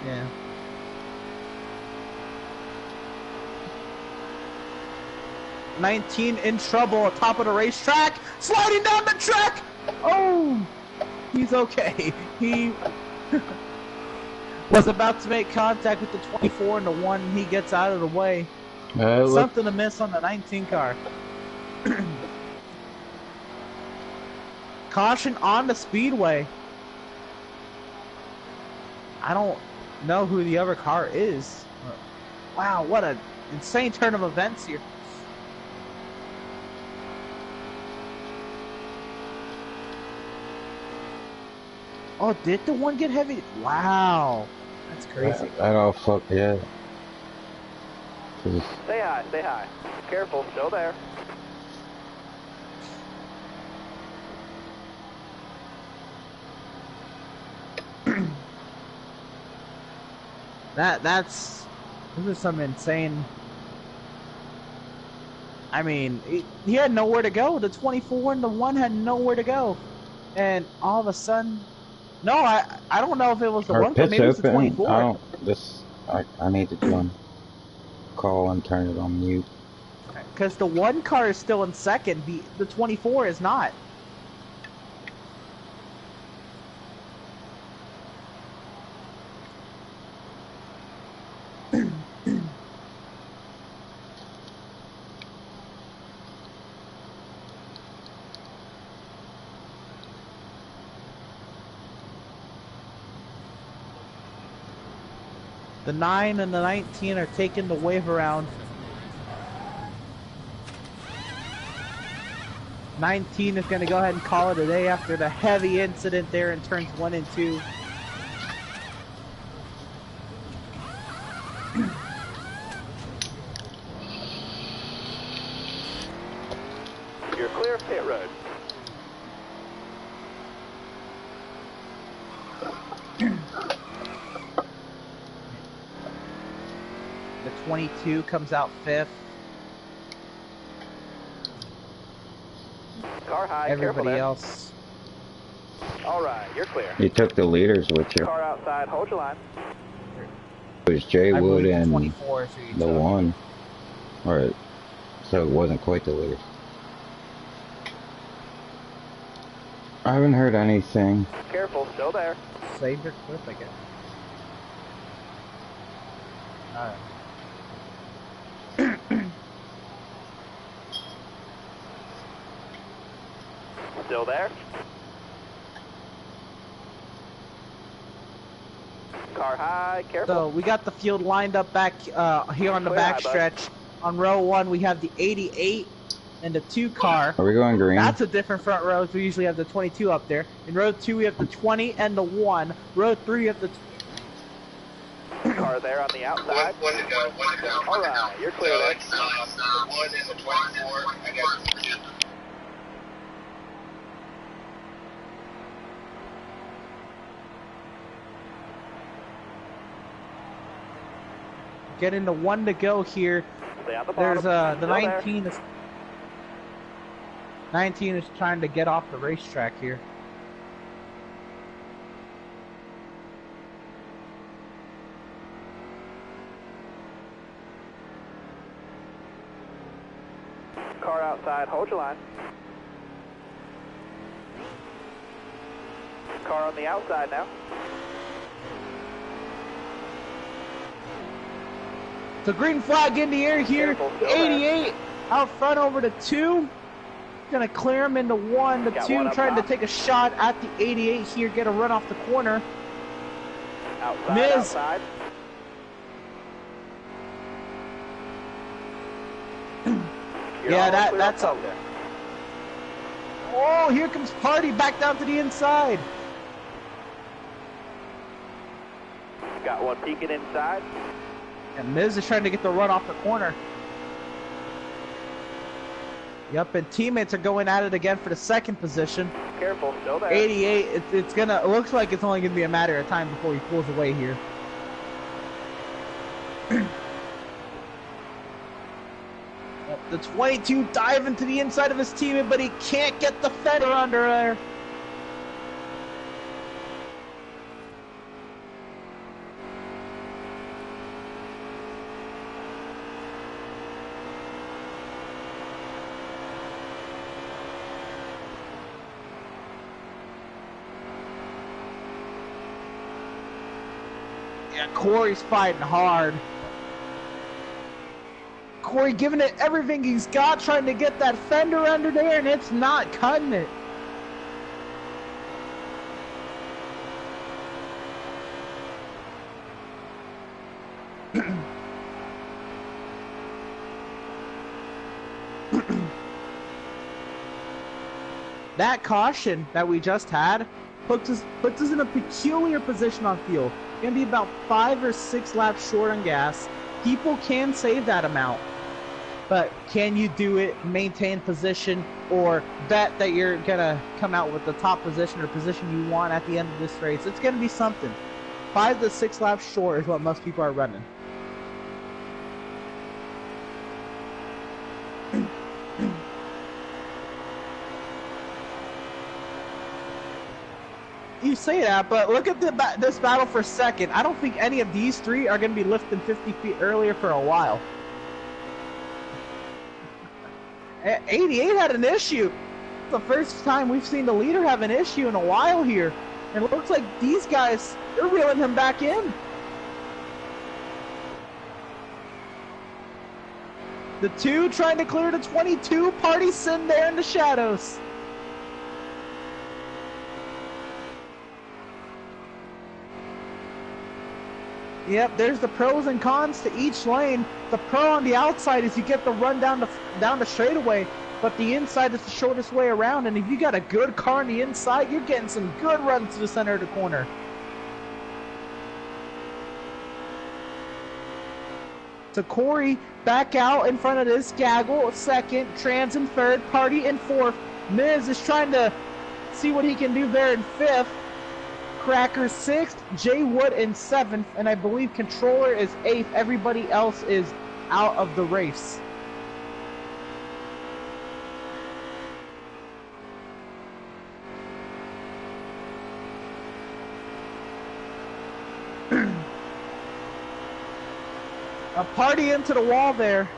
Yeah. "19 in trouble atop of the racetrack, sliding down the track. Oh, he's okay. He was about to make contact with the 24 and the 1. He gets out of the way. Something to miss on the 19 car. Caution on the speedway. I don't know who the other car is. Wow, what an insane turn of events here. Oh, did the 1 get heavy? Wow, that's crazy. I don't fuck, yeah. Stay high, stay high. Careful, still there. This is some insane. I mean, he had nowhere to go. The 24 and the 1 had nowhere to go, and all of a sudden, no, I don't know if it was the 1 car, maybe it was the 24. I need to join call and turn it on mute. Because the 1 car is still in second, the 24 is not. The 9 and the 19 are taking the wave around. 19 is going to go ahead and call it a day after the heavy incident there in turns 1 and 2. You're clear of pit road. The 22 comes out 5th. Car high, Everybody careful else. All right, you're clear. You took the leaders with you. Car outside, hold your line. It was Jay I Wood believe and 24 is who you the took. 1. Or so it wasn't quite the leader. I haven't heard anything. Careful, still there. Save your clip, I guess. Alright. Still there. Car high, careful. So we got the field lined up back here on the back stretch. On row 1 we have the 88 and the 2 car. Are we going green? That's a different front row. We usually have the 22 up there. In row 2 we have the 20 and the 1. Row 3 we have the car there on the outside. One to go. All right, you're clear there. It's the 1 and the 24. I got it. Getting the 1 to go here. Stay on the There's bottom. the Still 19 there. is 19 is trying to get off the racetrack here. Car outside, hold your line. Car on the outside now. So green flag in the air here. Careful, still there. 88 out front over to 2. Gonna clear him into 1. The Got 2 one up trying to top. take a shot at the 88 here. Get a run off the corner. Outside, Miz. outside. You're Yeah, almost clear that's up a. there. Oh, here comes Party back down to the inside. Got one peeking inside. And Miz is trying to get the run off the corner. Yep, and teammates are going at it again for the 2nd position. Careful, still there. 88, it looks like it's only gonna be a matter of time before he pulls away here. Yep, the 22 diving to the inside of his teammate, but he can't get the fender under there. Yeah, Corey's fighting hard. Corey giving it everything he's got, trying to get that fender under there, and it's not cutting it. That caution that we just had puts us in a peculiar position on field. Gonna be about 5 or 6 laps short on gas. People can save that amount, but can you do it, maintain position, or bet that you're gonna come out with the top position or position you want at the end of this race? It's gonna be something. 5 to 6 laps short is what most people are running. You say that, but look at this battle for 2nd. I don't think any of these 3 are going to be lifting 50 feet earlier for a while. 88 had an issue. It's the first time we've seen the leader have an issue in a while here. And it looks like these guys, they're reeling him back in. The 2 trying to clear the 22. Party sitting there in the shadows. Yep, there's the pros and cons to each lane. The pro on the outside is you get the run down the straightaway, but the inside is the shortest way around, and if you got a good car on the inside, you're getting some good runs to the center of the corner. So Corey back out in front of this, Gaggle 2nd, Trans in 3rd, Party in 4th. Miz is trying to see what he can do there in 5th. Cracker 6th, Jay Wood in 7th, and I believe Controller is 8th. Everybody else is out of the race. A Party into the wall there.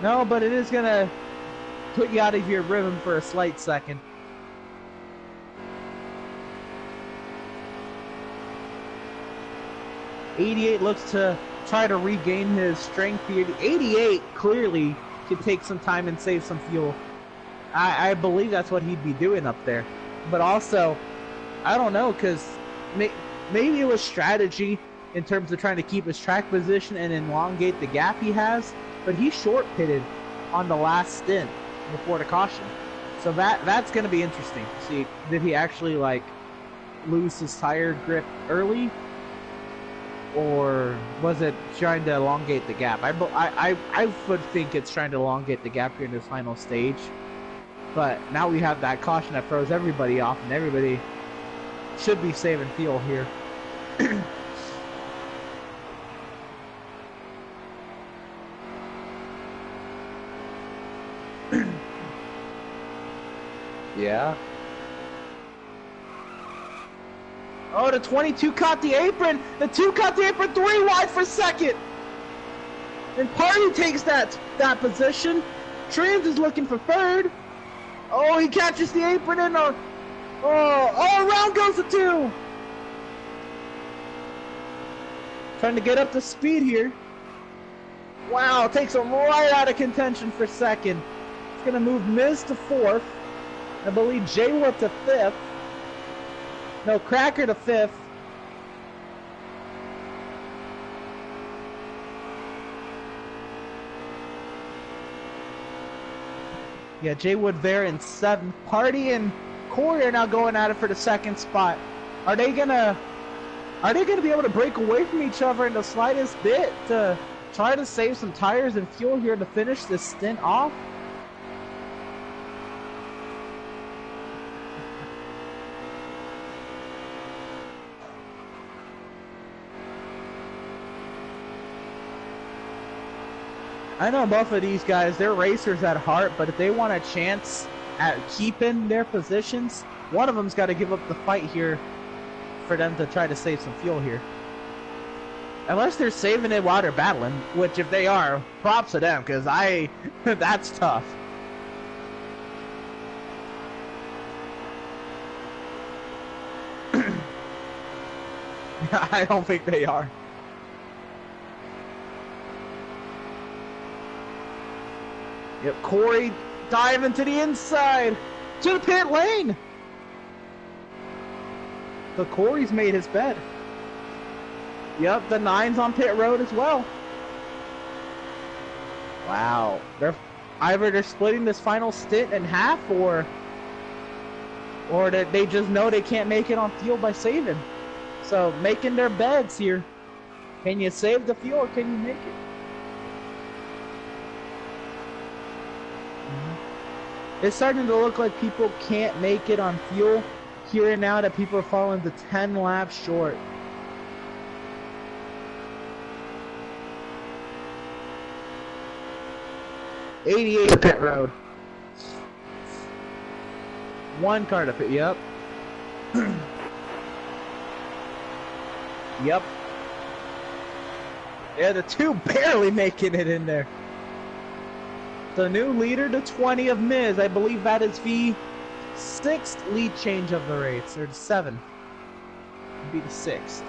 No, but it is gonna put you out of your rhythm for a slight second. '88 looks to try to regain his strength here. 88 clearly could take some time and save some fuel. I believe that's what he'd be doing up there. But also, I don't know, because maybe it was strategy in terms of trying to keep his track position and elongate the gap he has, but he short pitted on the last stint before the caution. So that's going to be interesting to see. Did he actually like lose his tire grip early, or was it trying to elongate the gap? I would think it's trying to elongate the gap here in this final stage. But now we have that caution that throws everybody off, and everybody should be saving fuel here. Yeah. Oh, the 22 caught the apron. The 2 caught the apron, 3 wide for second. And Party takes that position. Trans is looking for third. Oh, he catches the apron and around goes the 2. Trying to get up to speed here. Wow, takes him right out of contention for second. It's gonna move Miz to 4th. I believe J-Wood to 5th. No, Cracker to 5th. Yeah, J-Wood there in 7th. Party and Corey are now going at it for the 2nd spot. Are they gonna be able to break away from each other in the slightest bit to try to save some tires and fuel here to finish this stint off? I know both of these guys, they're racers at heart, but if they want a chance at keeping their positions, one of them's got to give up the fight here for them to try to save some fuel here. Unless they're saving it while they're battling, which if they are, props to them, because that's tough. I don't think they are. Yep, Corey diving to the inside, to the pit lane. But Corey's made his bed. Yep, the 9's on pit road as well. Wow, they're splitting this final stint in half, or that they just know they can't make it on fuel by saving. So making their beds here. Can you save the fuel or can you make it? It's starting to look like people can't make it on fuel here and now, that people are falling to 10 laps short. '88 pit road. 1 car to pit, yep. Yep. Yeah, the 2 barely making it in there. The new leader to 20 of Miz. I believe that is the 6th lead change of the race, or 7th. It'd be the 6th.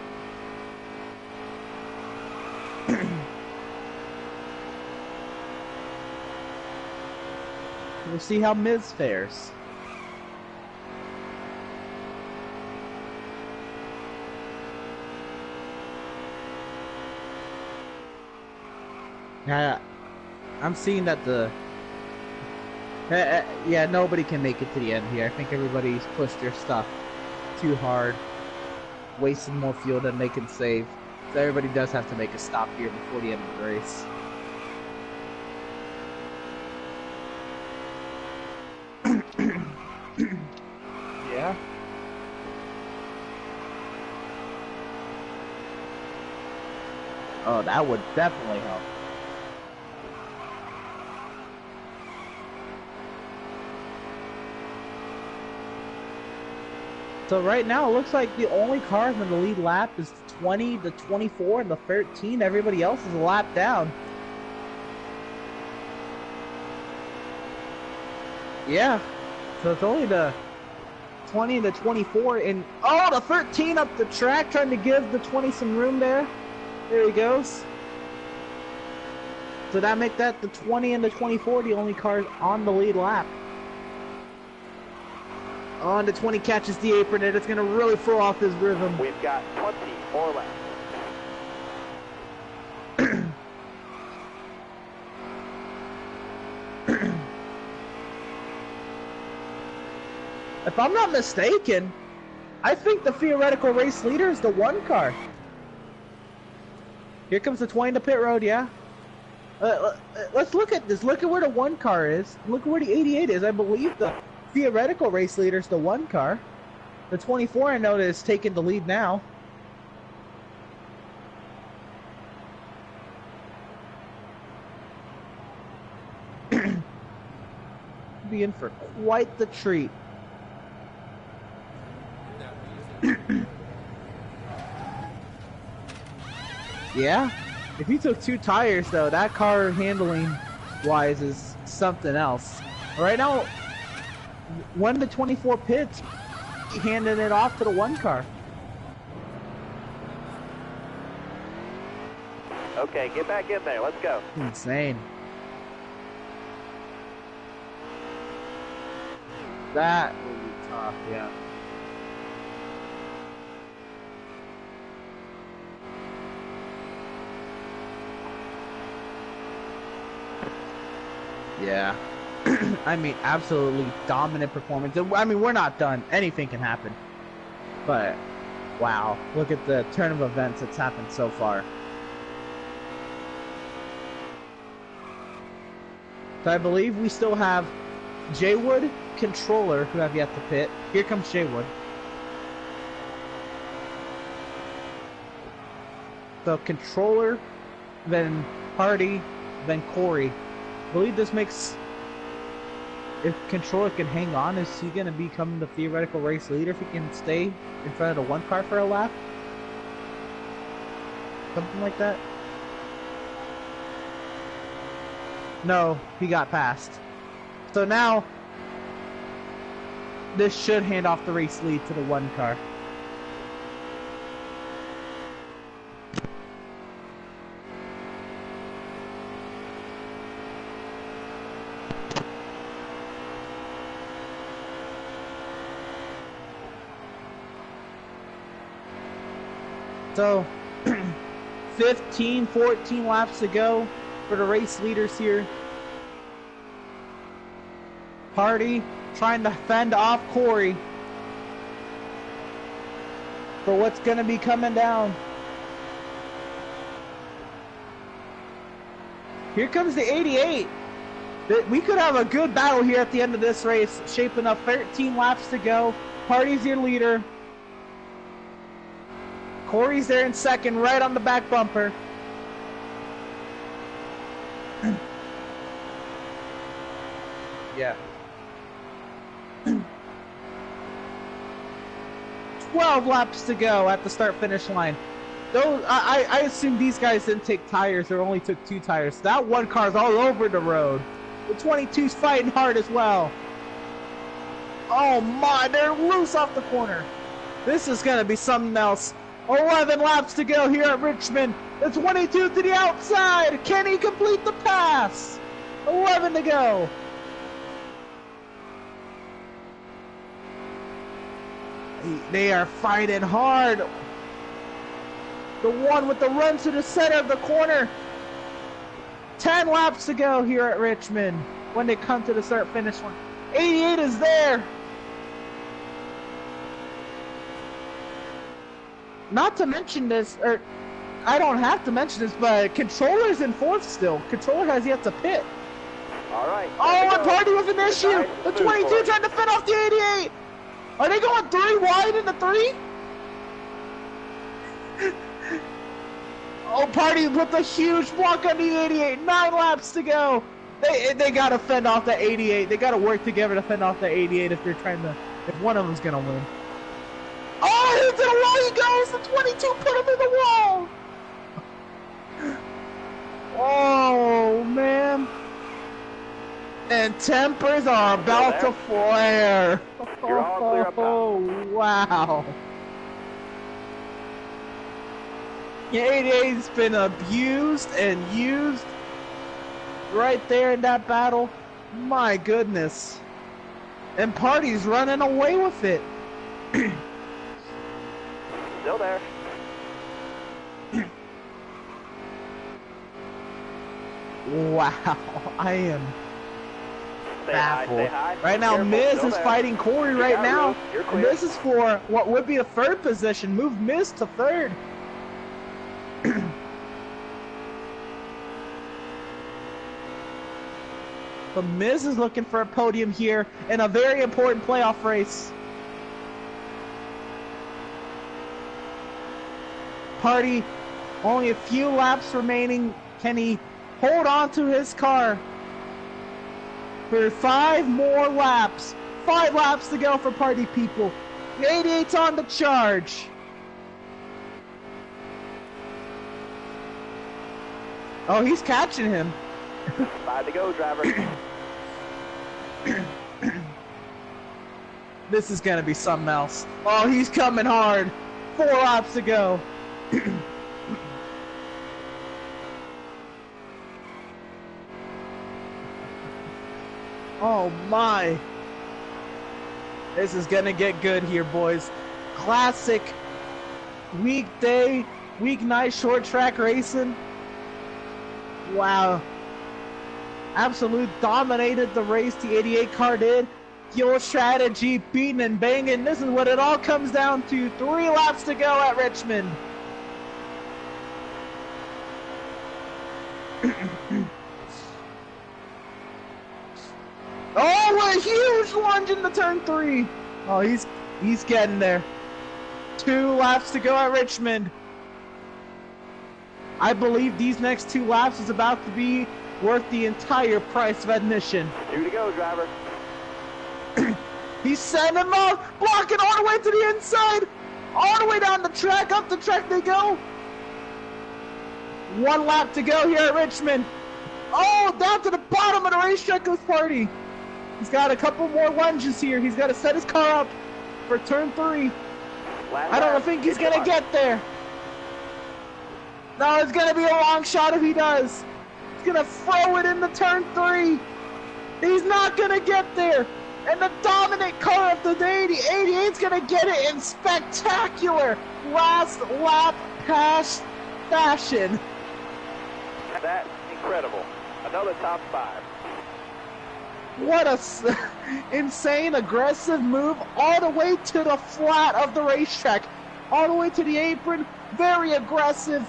We'll see how Miz fares. I'm seeing that yeah, nobody can make it to the end here. I think everybody's pushed their stuff too hard, wasting more fuel than they can save. So everybody does have to make a stop here before the end of the race. Yeah. Oh, that would definitely help. So right now, it looks like the only cars in the lead lap is the 20, the 24, and the 13. Everybody else is a lap down. Yeah. So it's only the 20 and the 24, and oh, the 13 up the track, trying to give the 20 some room there. There he goes. So that make that the 20 and the 24, the only cars on the lead lap. On the 20 catches the apron, and it's going to really throw off his rhythm. We've got 20 more laps. If I'm not mistaken, I think the theoretical race leader is the 1 car. Here comes the 20 to pit road, yeah. Let's look at this. Look at where the 1 car is. Look at where the 88 is. I believe the theoretical race leader is the 1 car. The 24 I know is taking the lead now. Be in for quite the treat. Yeah, if you took 2 tires though, that car handling wise is something else. Right now, 1 to 24 pits, handing it off to the 1 car. Okay, get back in there. Let's go. Insane. That will be tough, yeah. Yeah. I mean, absolutely dominant performance. I mean, we're not done. Anything can happen. But, wow. Look at the turn of events that's happened so far. So I believe we still have Jaywood, Controller, who have yet to pit. Here comes Jaywood. So Controller, then Hardy, then Corey. I believe this makes, if Controller can hang on, is he going to become the theoretical race leader if he can stay in front of the 1 car for a lap? Something like that? No, he got past. So now, this should hand off the race lead to the 1 car. So, 15, 14 laps to go for the race leaders here. Hardy trying to fend off Corey for what's going to be coming down. Here comes the 88. We could have a good battle here at the end of this race, shaping up 13 laps to go. Hardy's your leader. Corey's there in second, right on the back bumper. Yeah. 12 laps to go at the start-finish line. Those, I assume these guys didn't take tires or only took 2 tires. That 1 car's all over the road. The 22's fighting hard as well. Oh my, they're loose off the corner. This is going to be something else. 11 laps to go here at Richmond. The 22 to the outside. Can he complete the pass? 11 to go. They are fighting hard. The one with the run to the center of the corner. 10 laps to go here at Richmond when they come to the start-finish line. 88 is there. Not to mention this, or I don't have to mention this, but Controller's in 4th still. Controller has yet to pit. All right. Oh, and Party with an issue. The 22 trying to fend off the 88. Are they going 3 wide in the 3? Oh, Party with a huge block on the 88. 9 laps to go. They got to fend off the 88. They got to work together to fend off the 88 if they're trying to, if one of them's going to win. Oh, into the wall he goes! The 22 put him in the wall! Oh, man. And tempers are about to flare. You're all clear up top. Oh, wow. The 88's been abused and used right there in that battle. My goodness. And Party's running away with it. Still there. Wow, I am baffled. Stay high. Right now, Careful, Miz still is there. fighting Corey You right got now. room. You're And clear. this is for what would be a third position. Move Miz to third. But Miz is looking for a podium here in a very important playoff race. Party, only a few laps remaining. Can he hold on to his car for 5 more laps? 5 laps to go for Party people. The 88's on the charge. Oh, he's catching him. 5 to go, driver. This is gonna be something else. Oh, he's coming hard. 4 laps to go. Oh my. This is gonna get good here, boys. Classic weekday, weeknight short track racing. Wow. Absolute dominated the race, the 88 car did. Fuel strategy, beating and banging. This is what it all comes down to. 3 laps to go at Richmond. Oh, a huge lunge into turn 3. Oh, he's getting there. 2 laps to go at Richmond. I believe these next 2 laps is about to be worth the entire price of admission. 2 to go, driver. He's sending them off, blocking all the way to the inside, all the way down the track, up the track they go. 1 lap to go here at Richmond. Oh, down to the bottom of the racetrack goes Party. He's got a couple more lunges here. He's got to set his car up for turn 3. I don't think he's going to get there. No, it's going to be a long shot if he does. He's going to throw it into turn 3. He's not going to get there. And the dominant car of the day, the 88's going to get it in spectacular last lap pass fashion. That's incredible. Another top 5. What a insane, aggressive move all the way to the flat of the racetrack. All the way to the apron. Very aggressive.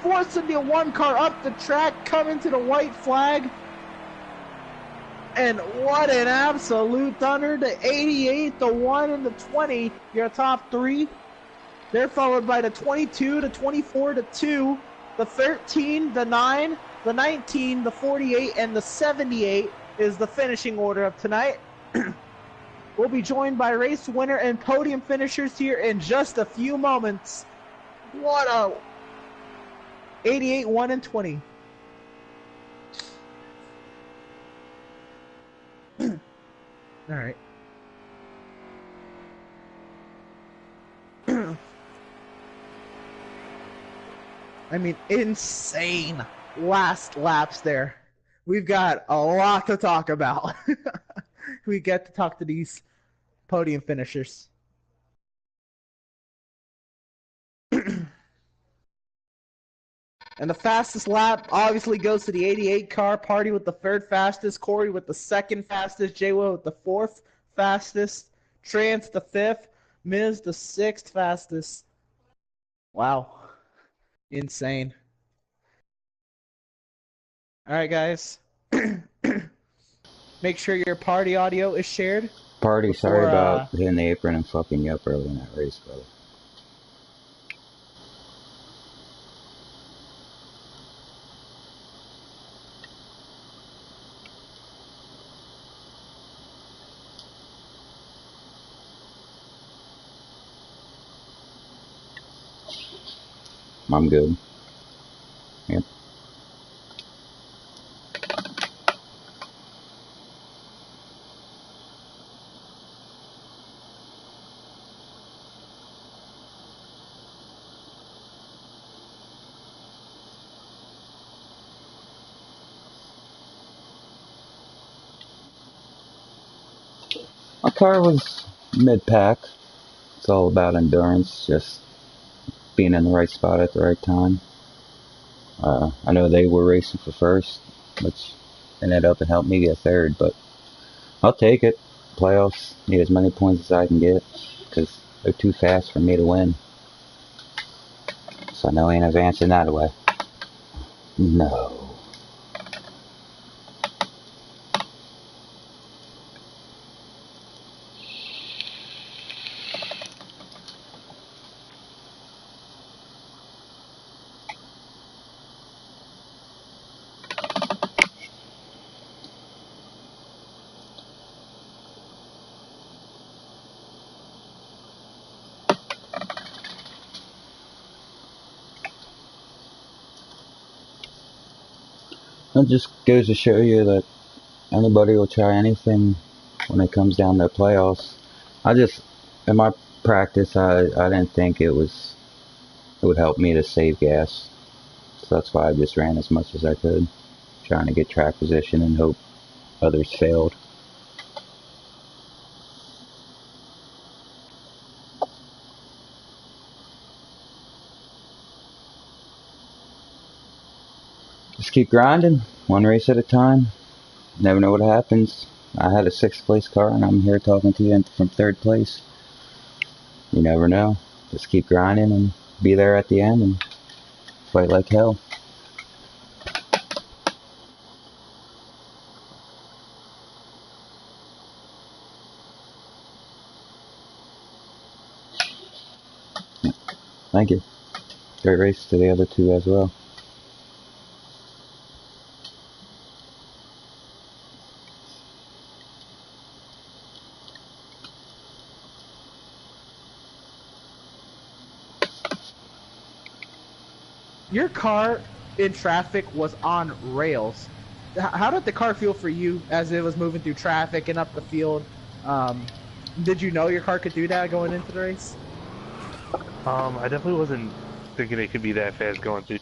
Forcing the 1 car up the track, coming to the white flag. And what an absolute thunder. The 88, the 1, and the 20, your top 3. They're followed by the 22, the 24, the 2, the 13, the 9, the 19, the 48, and the 78 is the finishing order of tonight. We'll be joined by race winner and podium finishers here in just a few moments. What a 88, 1, and 20. All right. I mean, insane last laps there. We've got a lot to talk about. We get to talk to these podium finishers. And the fastest lap obviously goes to the 88 car. Party with the 3rd fastest. Corey with the 2nd fastest. J-Will with the 4th fastest. Trance the 5th. Miz the 6th fastest. Wow. Insane. Alright, guys. Make sure your party audio is shared. Party, sorry about hitting the apron and fucking you up early in that race, brother. I'm good. Yep. My car was mid-pack. It's all about endurance, just being in the right spot at the right time. I know they were racing for first, which ended up and helped me get third, but I'll take it. Playoffs, need as many points as I can get, because they're too fast for me to win. So I know I ain't advancing that way. No. It just goes to show you that anybody will try anything when it comes down to playoffs. In my practice, I didn't think it would help me to save gas. So that's why I just ran as much as I could, trying to get track position and hope others failed. Just keep grinding, one race at a time. Never know what happens. I had a 6th place car and I'm here talking to you from 3rd place. You never know. Just keep grinding and be there at the end and fight like hell. Thank you. Great race to the other two as well. Your car in traffic was on rails. How did the car feel for you as it was moving through traffic and up the field? Did you know your car could do that going into the race? I definitely wasn't thinking it could be that fast going through